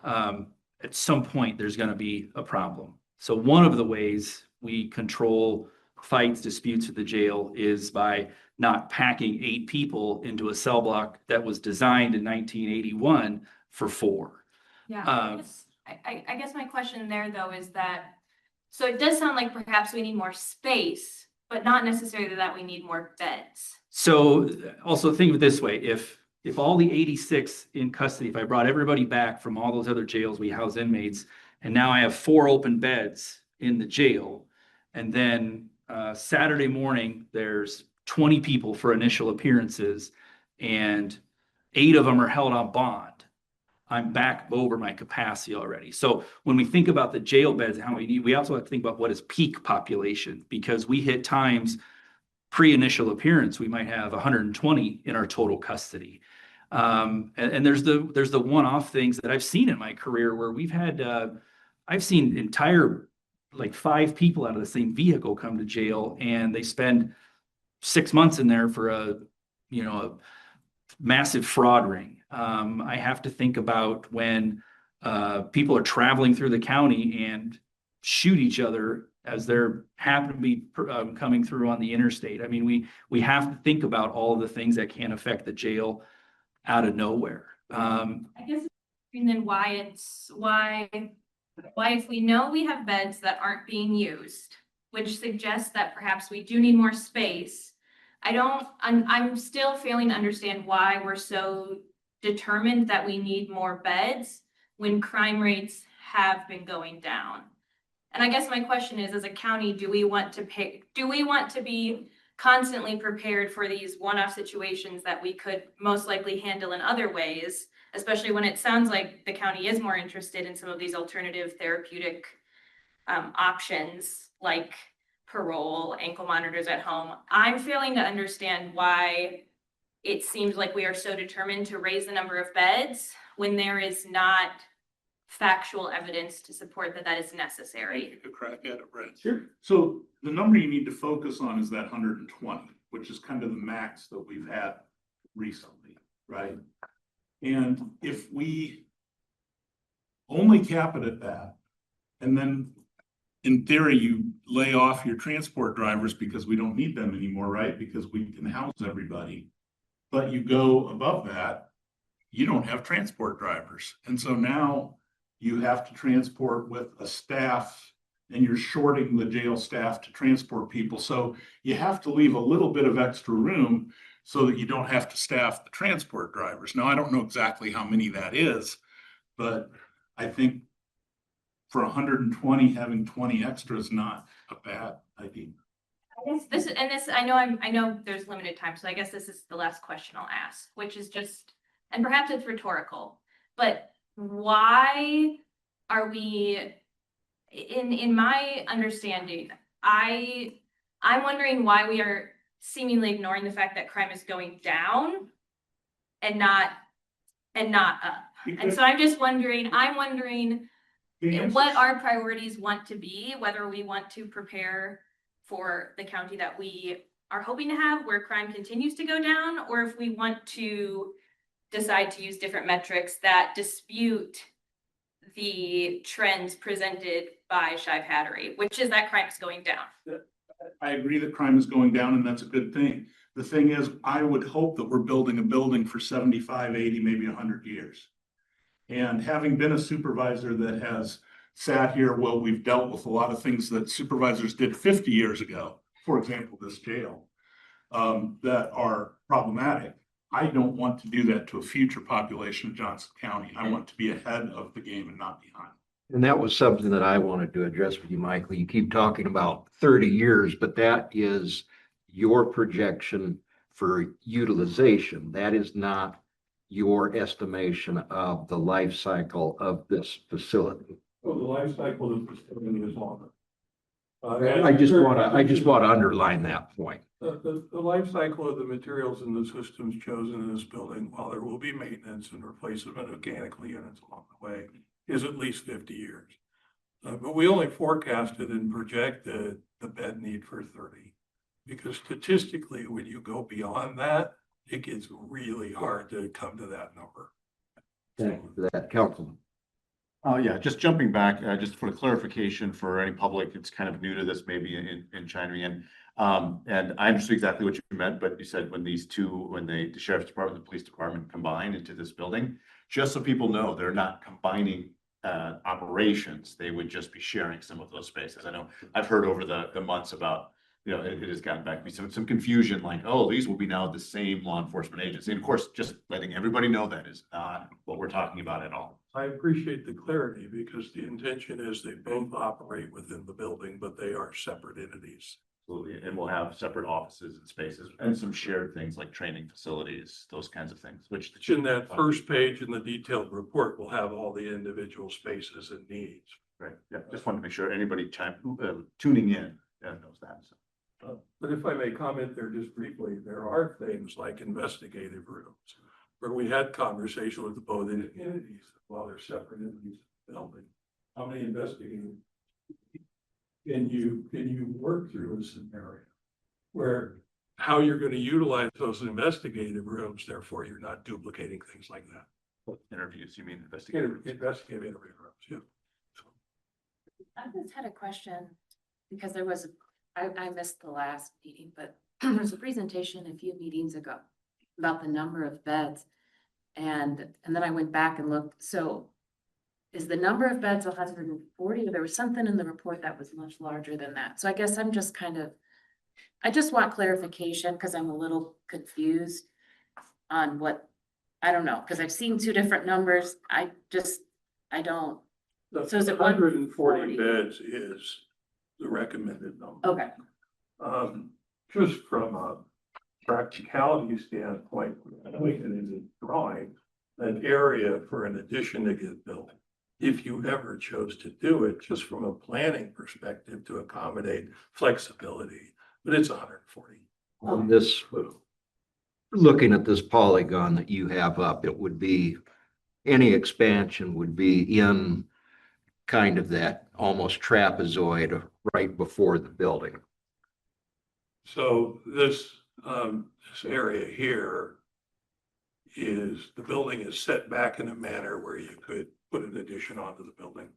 at some point there's going to be a problem. So one of the ways we control fights, disputes at the jail is by not packing 8 people into a cell block that was designed in 1981 for 4. Yeah, I guess my question there though is that, so it does sound like perhaps we need more space, but not necessarily that we need more beds. So also think of it this way, if all the 86 in custody, if I brought everybody back from all those other jails we house inmates, and now I have 4 open beds in the jail, and then Saturday morning, there's 20 people for initial appearances, and 8 of them are held on bond, I'm back over my capacity already. So when we think about the jail beds, how we need, we also have to think about what is peak population, because we hit times pre-initial appearance, we might have 120 in our total custody. And there's the one-off things that I've seen in my career where we've had, I've seen entire, like 5 people out of the same vehicle come to jail, and they spend 6 months in there for a massive fraud ring. I have to think about when people are traveling through the county and shoot each other as they're happen to be coming through on the interstate. I mean, we have to think about all of the things that can affect the jail out of nowhere. I guess, and then why if we know we have beds that aren't being used, which suggests that perhaps we do need more space. I'm still failing to understand why we're so determined that we need more beds when crime rates have been going down. And I guess my question is, as a county, do we want to be constantly prepared for these one-off situations that we could most likely handle in other ways, especially when it sounds like the county is more interested in some of these alternative therapeutic options like parole, ankle monitors at home. I'm failing to understand why it seems like we are so determined to raise the number of beds when there is not factual evidence to support that that is necessary. Take a crack at it, Brett. Sure. So the number you need to focus on is that 120, which is kind of the max that we've had recently, right? And if we only cap it at that, and then in theory, you lay off your transport drivers because we don't need them anymore, right? Because we can house everybody. But you go above that, you don't have transport drivers. And so now you have to transport with a staff, and you're shorting the jail staff to transport people. So you have to leave a little bit of extra room so that you don't have to staff the transport drivers. Now, I don't know exactly how many that is, but I think for 120, having 20 extra is not a bad idea. I know there's limited time, so I guess this is the last question I'll ask, which is just, and perhaps it's rhetorical, but why are we, in my understanding, I'm wondering why we are seemingly ignoring the fact that crime is going down and not up. And so I'm wondering what our priorities want to be, whether we want to prepare for the county that we are hoping to have where crime continues to go down, or if we want to decide to use different metrics that dispute the trends presented by Shive Hattery, which is that crime is going down. I agree that crime is going down, and that's a good thing. The thing is, I would hope that we're building a building for 75, 80, maybe 100 years. And having been a supervisor that has sat here, well, we've dealt with a lot of things that supervisors did 50 years ago, for example, this jail, that are problematic. I don't want to do that to a future population of Johnson County. I want to be ahead of the game and not behind. And that was something that I wanted to address with you, Michael. You keep talking about 30 years, but that is your projection for utilization. That is not your estimation of the life cycle of this facility? Well, the life cycle of the facility is longer. I just want to underline that point. The life cycle of the materials and the systems chosen in this building, while there will be maintenance and replacement of mechanical units along the way, is at least 50 years. But we only forecasted and projected the bed need for 30. Because statistically, when you go beyond that, it gets really hard to come to that number. Thank you for that, Councilman. Yeah, just jumping back, just for clarification for any public, it's kind of new to this, maybe in chiming in. And I understood exactly what you meant, but you said when these two, when the sheriff's department, the police department combine into this building, just so people know, they're not combining operations. They would just be sharing some of those spaces. I know I've heard over the months about, it has gotten back to me some confusion, like, oh, these will be now the same law enforcement agency. And of course, just letting everybody know that is not what we're talking about at all. I appreciate the clarity because the intention is they both operate within the building, but they are separate entities. Absolutely, and we'll have separate offices and spaces and some shared things like training facilities, those kinds of things, which. In that first page in the detailed report, will have all the individual spaces and needs. Right, yeah, just wanted to make sure anybody tuning in knows that. But if I may comment there just briefly, there are things like investigative rooms where we had conversation with both entities while they're separate entities of the building. How many investigative can you work through a scenario where how you're going to utilize those investigative rooms, therefore you're not duplicating things like that. Interviews, you mean investigative? Investigative rooms, yeah. I just had a question because I missed the last meeting, but there was a presentation a few meetings ago about the number of beds. And then I went back and looked. So is the number of beds 140? Or there was something in the report that was much larger than that. So I guess I'm just I just want clarification because I'm a little confused on I don't know, because I've seen two different numbers. I don't. So is it 140 beds is the recommended number. Okay. Just from a practicality standpoint, we can in the drawing an area for an addition to get built. If you ever chose to do it, just from a planning perspective to accommodate flexibility, but it's 140. On this, looking at this polygon that you have up, it would be, any expansion would be in kind of that almost trapezoid right before the building. So this area here is, the building is set back in a manner where you could put an addition onto the building.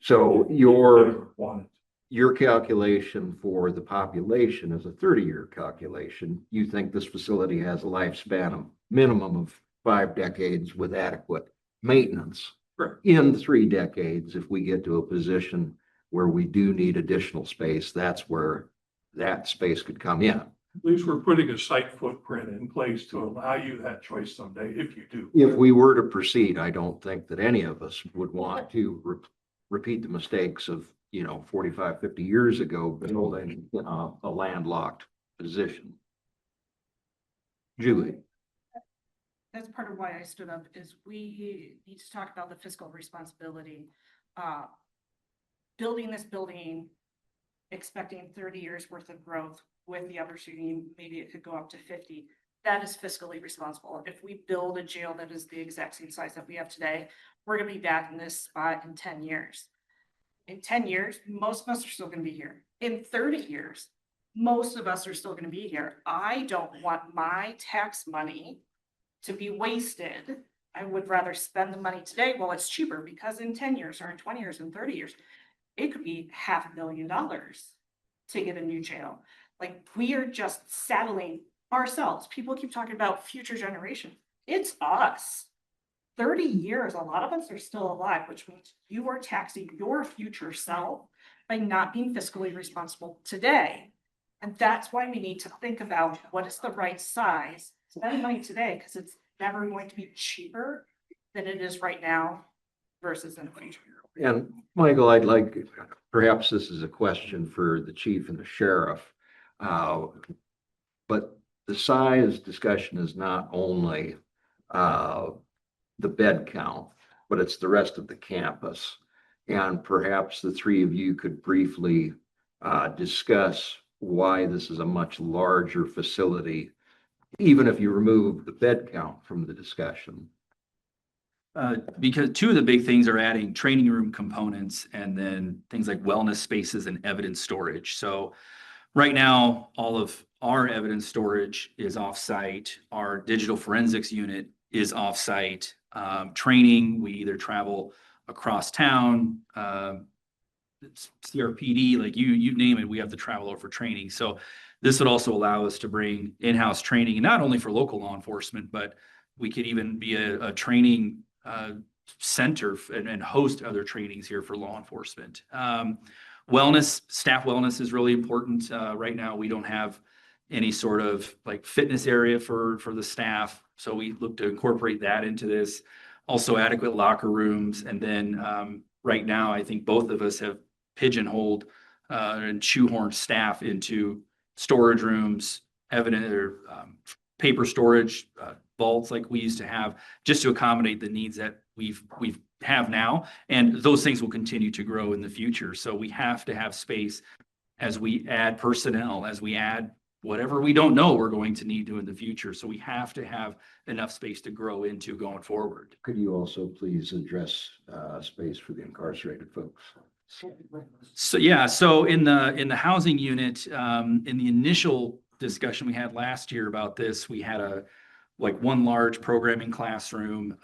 So your calculation for the population is a 30-year calculation. You think this facility has a lifespan of minimum of 5 decades with adequate maintenance. Correct. In 3 decades, if we get to a position where we do need additional space, that's where that space could come in. At least we're putting a site footprint in place to allow you that choice someday if you do. If we were to proceed, I don't think that any of us would want to repeat the mistakes of, 45, 50 years ago, building a landlocked position. Julie. That's part of why I stood up, is we need to talk about the fiscal responsibility. Building this building, expecting 30 years worth of growth with the opportunity, maybe it could go up to 50. That is fiscally responsible. If we build a jail that is the exact same size that we have today, we're gonna be back in this spot in 10 years. In 10 years, most of us are still gonna be here. In 30 years, most of us are still gonna be here. I don't want my tax money to be wasted. I would rather spend the money today while it's cheaper, because in 10 years or in 20 years and 30 years, it could be $500,000 to get a new jail. Like, we are just saddling ourselves. People keep talking about future generation. It's us. 30 years, a lot of us are still alive, which means you are taxing your future self by not being fiscally responsible today. And that's why we need to think about what is the right size. Spend money today, because it's never going to be cheaper than it is right now versus in the future. And Michael, I'd like, perhaps this is a question for the chief and the sheriff. But the size discussion is not only the bed count, but it's the rest of the campus. And perhaps the three of you could briefly discuss why this is a much larger facility, even if you remove the bed count from the discussion. Because two of the big things are adding training room components and then things like wellness spaces and evidence storage. So right now, all of our evidence storage is offsite. Our digital forensics unit is offsite. Training, we either travel across town, CRPD, like you name it, we have to travel over training. So this would also allow us to bring in-house training, and not only for local law enforcement, but we could even be a training center and host other trainings here for law enforcement. Wellness, staff wellness is really important. Right now, we don't have any sort of like fitness area for the staff. So we look to incorporate that into this. Also adequate locker rooms. And then right now, I think both of us have pigeonholed and shoehorned staff into storage rooms, evidence or paper storage vaults like we used to have, just to accommodate the needs that we have now. And those things will continue to grow in the future. So we have to have space as we add personnel, as we add whatever we don't know we're going to need to in the future. So we have to have enough space to grow into going forward. Could you also please address space for the incarcerated folks? So yeah, so in the housing unit, in the initial discussion we had last year about this, we had one large programming classroom,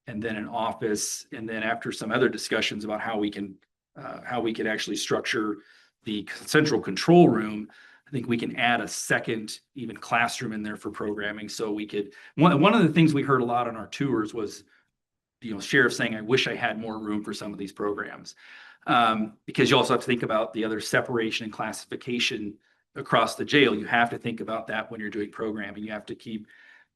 and then an office, and then after some other discussions about how we could actually structure the central control room, I think we can add a second even classroom in there for programming. So we could, one of the things we heard a lot on our tours was, sheriff saying, I wish I had more room for some of these programs. Because you also have to think about the other separation and classification across the jail. You have to think about that when you're doing programming. You have to keep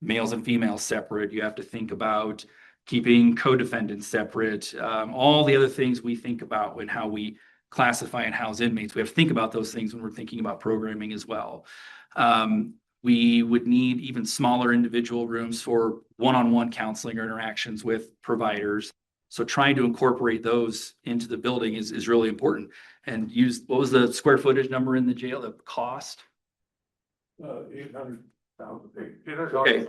males and females separate. You have to think about keeping co-defendants separate. All the other things we think about when how we classify and house inmates. We have to think about those things when we're thinking about programming as well. We would need even smaller individual rooms for one-on-one counseling or interactions with providers. So trying to incorporate those into the building is really important. And what was the square footage number in the jail, the cost? 800,000. Okay.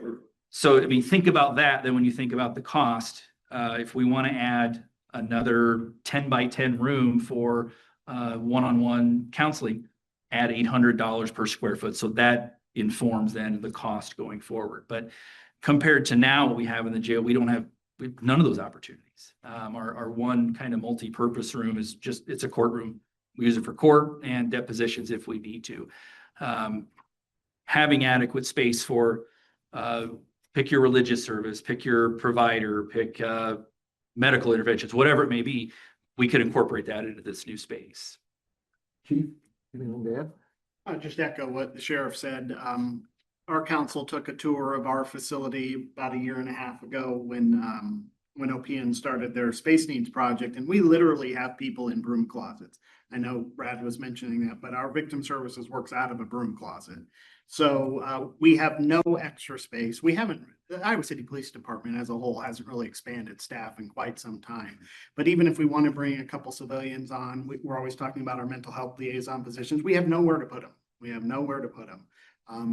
So I mean, think about that. Then when you think about the cost, if we want to add another 10 by 10 room for one-on-one counseling, add $800 per square foot. So that informs then the cost going forward. But compared to now what we have in the jail, we have none of those opportunities. Our one kind of multi-purpose room is it's a courtroom. We use it for court and depositions if we need to. Having adequate space for pick your religious service, pick your provider, pick medical interventions, whatever it may be, we could incorporate that into this new space. Chief, anything to add? I'll just echo what the sheriff said. Our council took a tour of our facility about 1.5 years ago when OPN started their space needs project, and we literally have people in broom closets. I know Brad was mentioning that, but our victim services works out of a broom closet. So we have no extra space. The Iowa City Police Department as a whole hasn't really expanded staff in quite some time. But even if we want to bring a couple civilians on, we're always talking about our mental health liaison positions. We have nowhere to put them.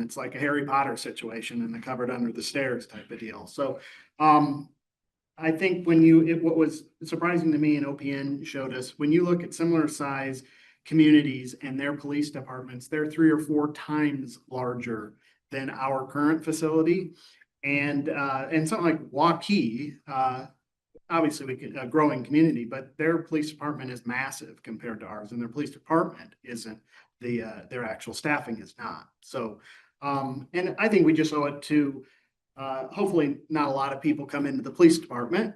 It's like a Harry Potter situation in the cupboard under the stairs type of deal. So I think what was surprising to me, and OPN showed us, when you look at similar size communities and their police departments, they're 3 or 4 times larger than our current facility. And something like Waukee, obviously we get a growing community, but their police department is massive compared to ours, and their police department isn't. Their actual staffing is not. So, and I think we just owe it to, hopefully not a lot of people come into the police department,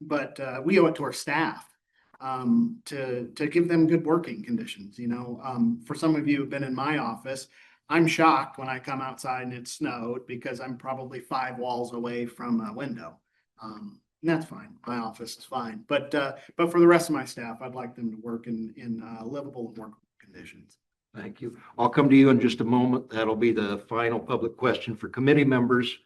but we owe it to our staff to give them good working conditions. For some of you who've been in my office, I'm shocked when I come outside and it snowed because I'm probably 5 walls away from a window. And that's fine. My office is fine. But for the rest of my staff, I'd like them to work in livable and workable conditions. Thank you. I'll come to you in just a moment. That'll be the final public question for committee members.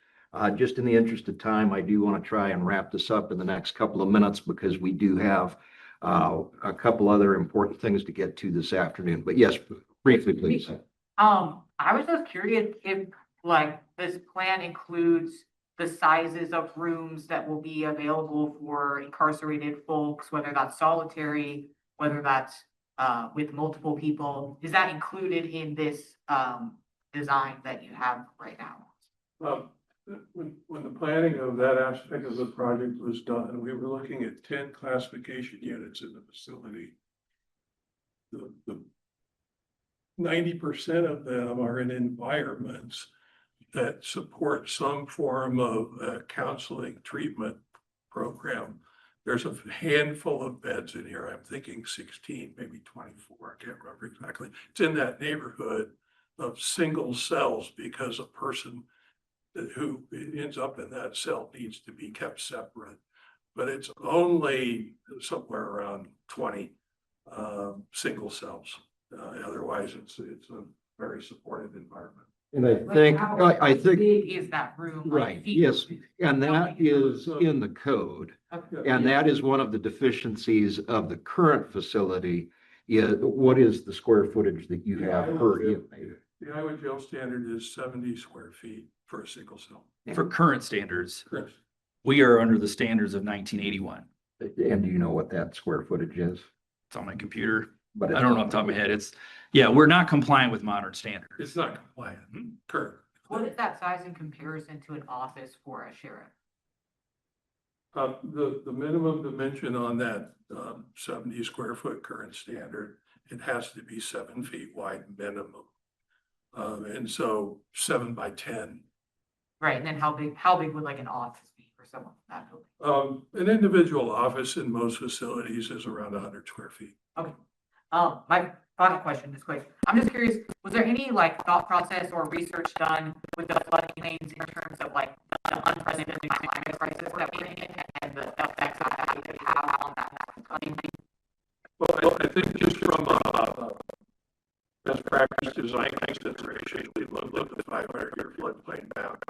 Just in the interest of time, I do want to try and wrap this up in the next couple of minutes because we do have a couple other important things to get to this afternoon. But yes, briefly, please. I was just curious if like this plan includes the sizes of rooms that will be available for incarcerated folks, whether that's solitary, whether that's with multiple people. Is that included in this design that you have right now? When the planning of that aspect of the project was done, we were looking at 10 classification units in the facility. The 90% of them are in environments that support some form of counseling treatment program. There's a handful of beds in here. I'm thinking 16, maybe 24. I can't remember exactly. It's in that neighborhood of single cells because a person who ends up in that cell needs to be kept separate. But it's only somewhere around 20 single cells. Otherwise, it's a very supportive environment. And I How think, big is that room? like, right, feet? yes, and that is in the code. Okay. And that is one of the deficiencies of the current facility. What is the square footage that you have per unit? The Iowa jail standard is 70 square feet for a single cell. For current standards, Correct. we are under the standards of 1981. And do you know what that square footage is? It's on my computer. But I don't know off the top of my head. Yeah, we're not compliant with modern standards. It's not compliant, correct. What is that size in comparison to an office for a sheriff? The minimum dimension on that 70 square foot current standard, it has to be 7 feet wide minimum. And so 7 by 10. Right, and then how big would like an office be for someone in that building? An individual office in most facilities is around 100 square feet. Okay. My final question is quick. I'm just curious, was there any like thought process or research done with the floodplains in terms of like the unprecedented climate crisis that we're in and the effects that it could have on that community? Well, I think just from best practice design consideration, we looked at the 500-year floodplain map.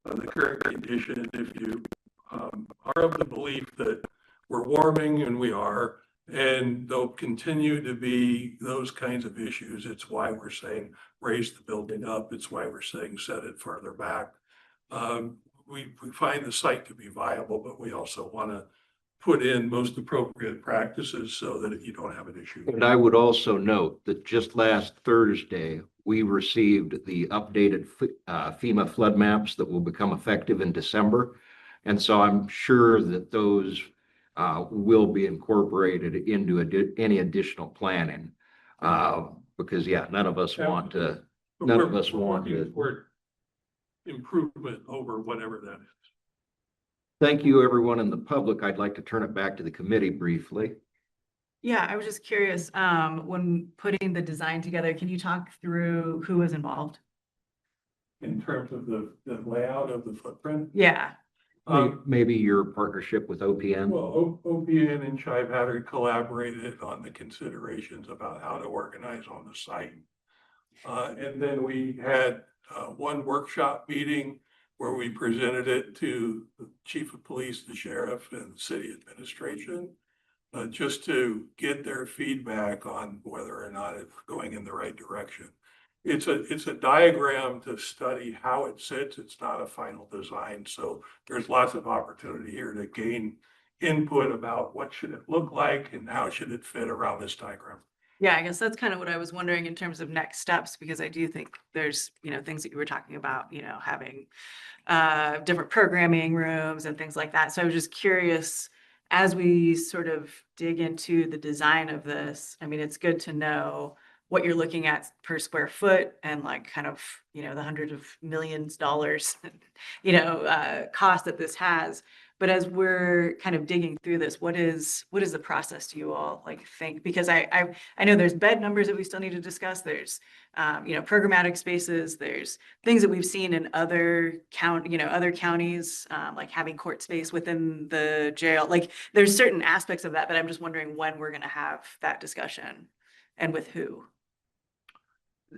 The current condition, if you are of the belief that we're warming, and we are, and there'll continue to be those kinds of issues. It's why we're saying raise the building up. It's why we're saying set it further back. We find the site to be viable, but we also want to put in most appropriate practices so that you don't have an issue. And I would also note that just last Thursday, we received the updated FEMA flood maps that will become effective in December. And so I'm sure that those will be incorporated into any additional planning. Because yeah, none of us want to. For improvement over whatever that is. Thank you, everyone in the public. I'd like to turn it back to the committee briefly. Yeah, I was just curious, when putting the design together, can you talk through who was involved? In terms of the layout of the footprint? Yeah. Maybe your partnership with OPN? Well, OPN and Shive Hatter collaborated on the considerations about how to organize on the site. And then we had one workshop meeting where we presented it to the chief of police, the sheriff, and the city administration, just to get their feedback on whether or not it's going in the right direction. It's a diagram to study how it sits. It's not a final design. So there's lots of opportunity here to gain input about what should it look like and how should it fit around this diagram. Yeah, I guess that's kind of what I was wondering in terms of next steps, because I do think there's, things that you were talking about, having different programming rooms and things like that. So I was just curious, as we sort of dig into the design of this, I mean, it's good to know what you're looking at per square foot and like kind of, the hundreds of millions of dollars, cost that this has. But as we're kind of digging through this, what is the process do you all like think? Because I know there's bed numbers that we still need to discuss. There's, programmatic spaces. There's things that we've seen in other counties, like having court space within the jail. Like there's certain aspects of that, but I'm just wondering when we're going to have that discussion and with who.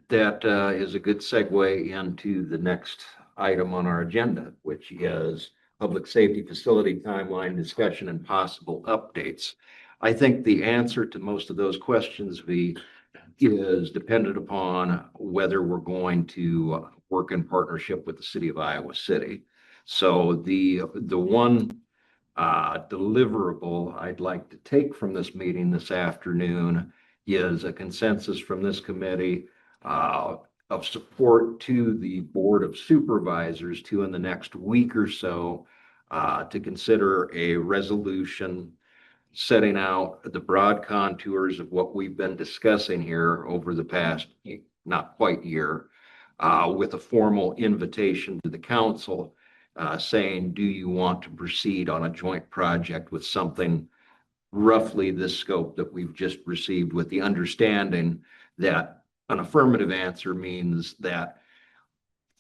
That is a good segue into the next item on our agenda, which is public safety facility timeline discussion and possible updates. I think the answer to most of those questions, is dependent upon whether we're going to work in partnership with the city of Iowa City. So the one deliverable I'd like to take from this meeting this afternoon is a consensus from this committee of support to the Board of Supervisors to, in the next week or so, to consider a resolution setting out the broad contours of what we've been discussing here over the past, not quite year, with a formal invitation to the council saying, do you want to proceed on a joint project with something roughly this scope that we've just received, with the understanding that an affirmative answer means that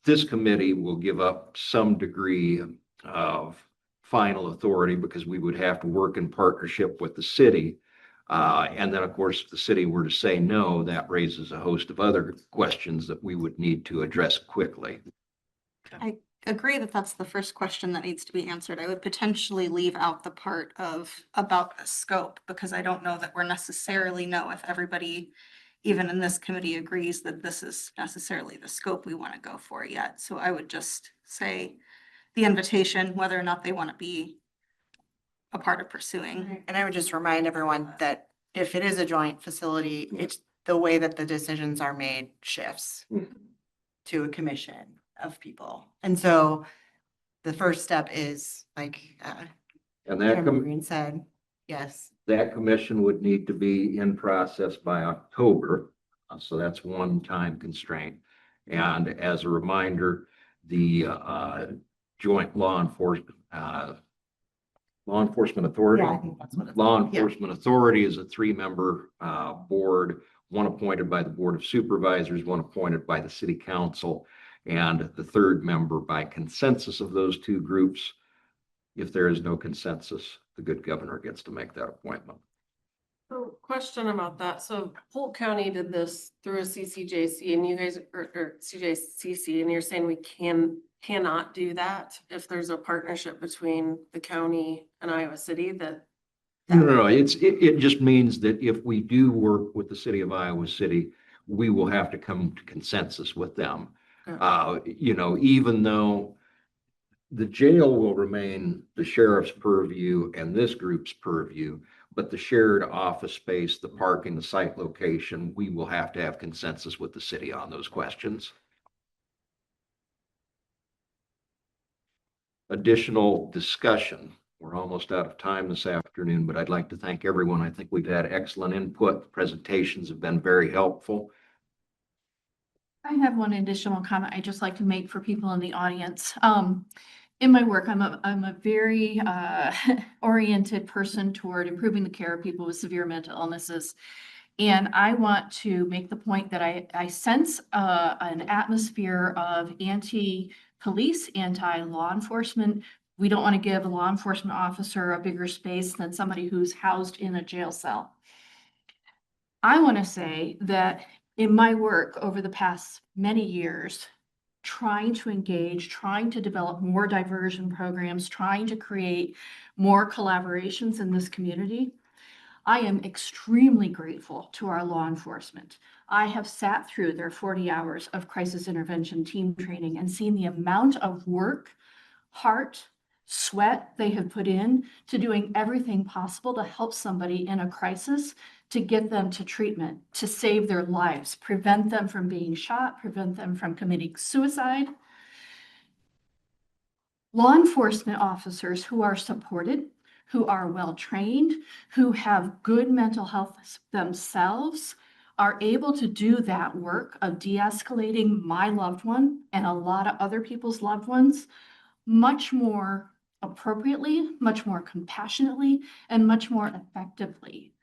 this committee will give up some degree of final authority because we would have to work in partnership with the city. And then, of course, if the city were to say no, that raises a host of other questions that we would need to address quickly. I agree that that's the first question that needs to be answered. I would potentially leave out the part of about the scope, because I don't know that we're necessarily know if everybody, even in this committee, agrees that this is necessarily the scope we want to go for yet. So I would just say the invitation, whether or not they want to be a part of pursuing. And I would just remind everyone that if it is a joint facility, it's the way that the decisions are made shifts to a commission of people. And so the first step is like, And that Chairman Green said, yes. that commission would need to be in process by October. So that's one time constraint. And as a reminder, the joint law enforcement authority. Yeah, I think that's what it's Law called. Yeah. enforcement authority is a 3-member board, one appointed by the Board of Supervisors, one appointed by the City Council, and the third member by consensus of those two groups. If there is no consensus, the good governor gets to make that appointment. So question about that. So Polk County did this through a CCJC and you guys, or CJCC, and you're saying we cannot do that if there's a partnership between the county and Iowa City that. No, it just means that if we do work with the city of Iowa City, we will have to come to consensus with them. Even though the jail will remain the sheriff's purview and this group's purview, but the shared office space, the parking, the site location, we will have to have consensus with the city on those questions. Additional discussion. We're almost out of time this afternoon, but I'd like to thank everyone. I think we've had excellent input. The presentations have been very helpful. I have one additional comment I'd just like to make for people in the audience. In my work, I'm a very oriented person toward improving the care of people with severe mental illnesses. And I want to make the point that I sense an atmosphere of anti-police, anti-law enforcement. We don't want to give a law enforcement officer a bigger space than somebody who's housed in a jail cell. I want to say that in my work over the past many years, trying to engage, trying to develop more diversion programs, trying to create more collaborations in this community, I am extremely grateful to our law enforcement. I have sat through their 40 hours of crisis intervention team training and seen the amount of work, heart, sweat they have put in to doing everything possible to help somebody in a crisis, to get them to treatment, to save their lives, prevent them from being shot, prevent them from committing suicide. Law enforcement officers who are supported, who are well-trained, who have good mental health themselves, are able to do that work of de-escalating my loved one and a lot of other people's loved ones much more appropriately, much more compassionately, and much more effectively.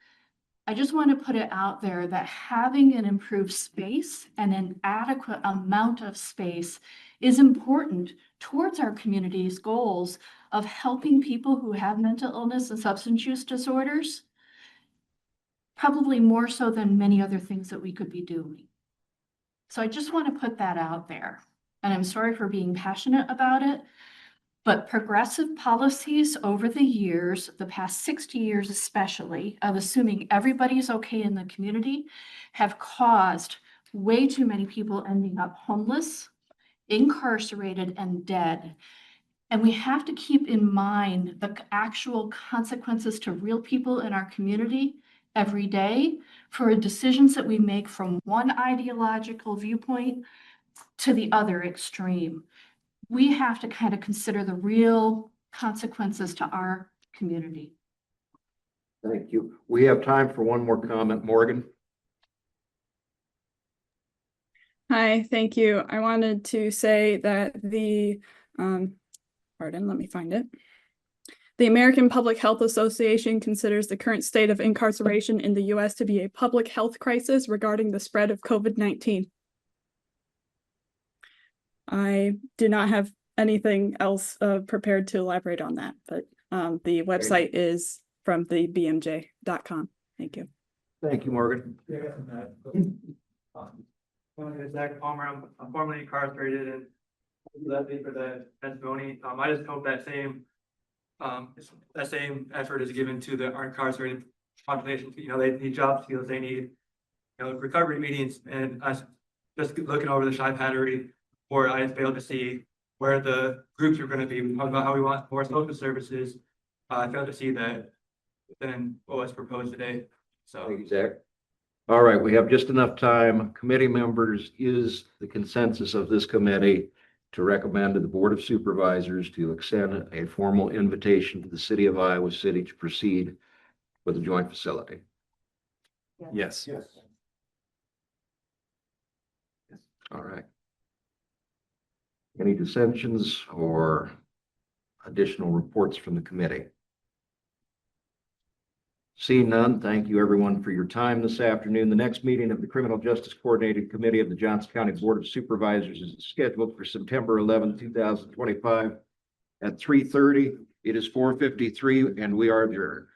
I just want to put it out there that having an improved space and an adequate amount of space is important towards our community's goals of helping people who have mental illness and substance use disorders, probably more so than many other things that we could be doing. So I just want to put that out there. and I'm sorry for being passionate about it, but progressive policies over the years, the past 60 years especially, of assuming everybody's okay in the community, have caused way too many people ending up homeless, incarcerated, and dead. And we have to keep in mind the actual consequences to real people in our community every day for decisions that we make from one ideological viewpoint to the other extreme. We have to kind of consider the real consequences to our community. Thank you. We have time for one more comment. Morgan? Hi, thank you. I wanted to say that the, pardon, let me find it. The American Public Health Association considers the current state of incarceration in the U.S. to be a public health crisis regarding the spread of COVID-19. I do not have anything else prepared to elaborate on that, but the website is from the bmj.com. Thank you. Thank you, Morgan. My name is Zach Palmer. I'm formerly incarcerated and left me for the testimony. I just hope that same effort is given to the incarcerated population. You know, they need job skills, they need, you know, recovery meetings, and I just looking over the Shy Battery, or I failed to see where the groups are going to be. We talked about how we want more social services. I failed to see that than what was proposed today. So. Thank you, Zach. All right, we have just enough time. Committee members, is the consensus of this committee to recommend to the Board of Supervisors to extend a formal invitation to the city of Iowa City to proceed with the joint facility? Yes. Yes. All right. Any dissensions or additional reports from the committee? Seeing none, thank you everyone for your time this afternoon. The next meeting of the Criminal Justice Coordinated Committee of the Johnson County Board of Supervisors is scheduled for September 11, 2025 at 3:30. It is 4:53 and we are adjourned.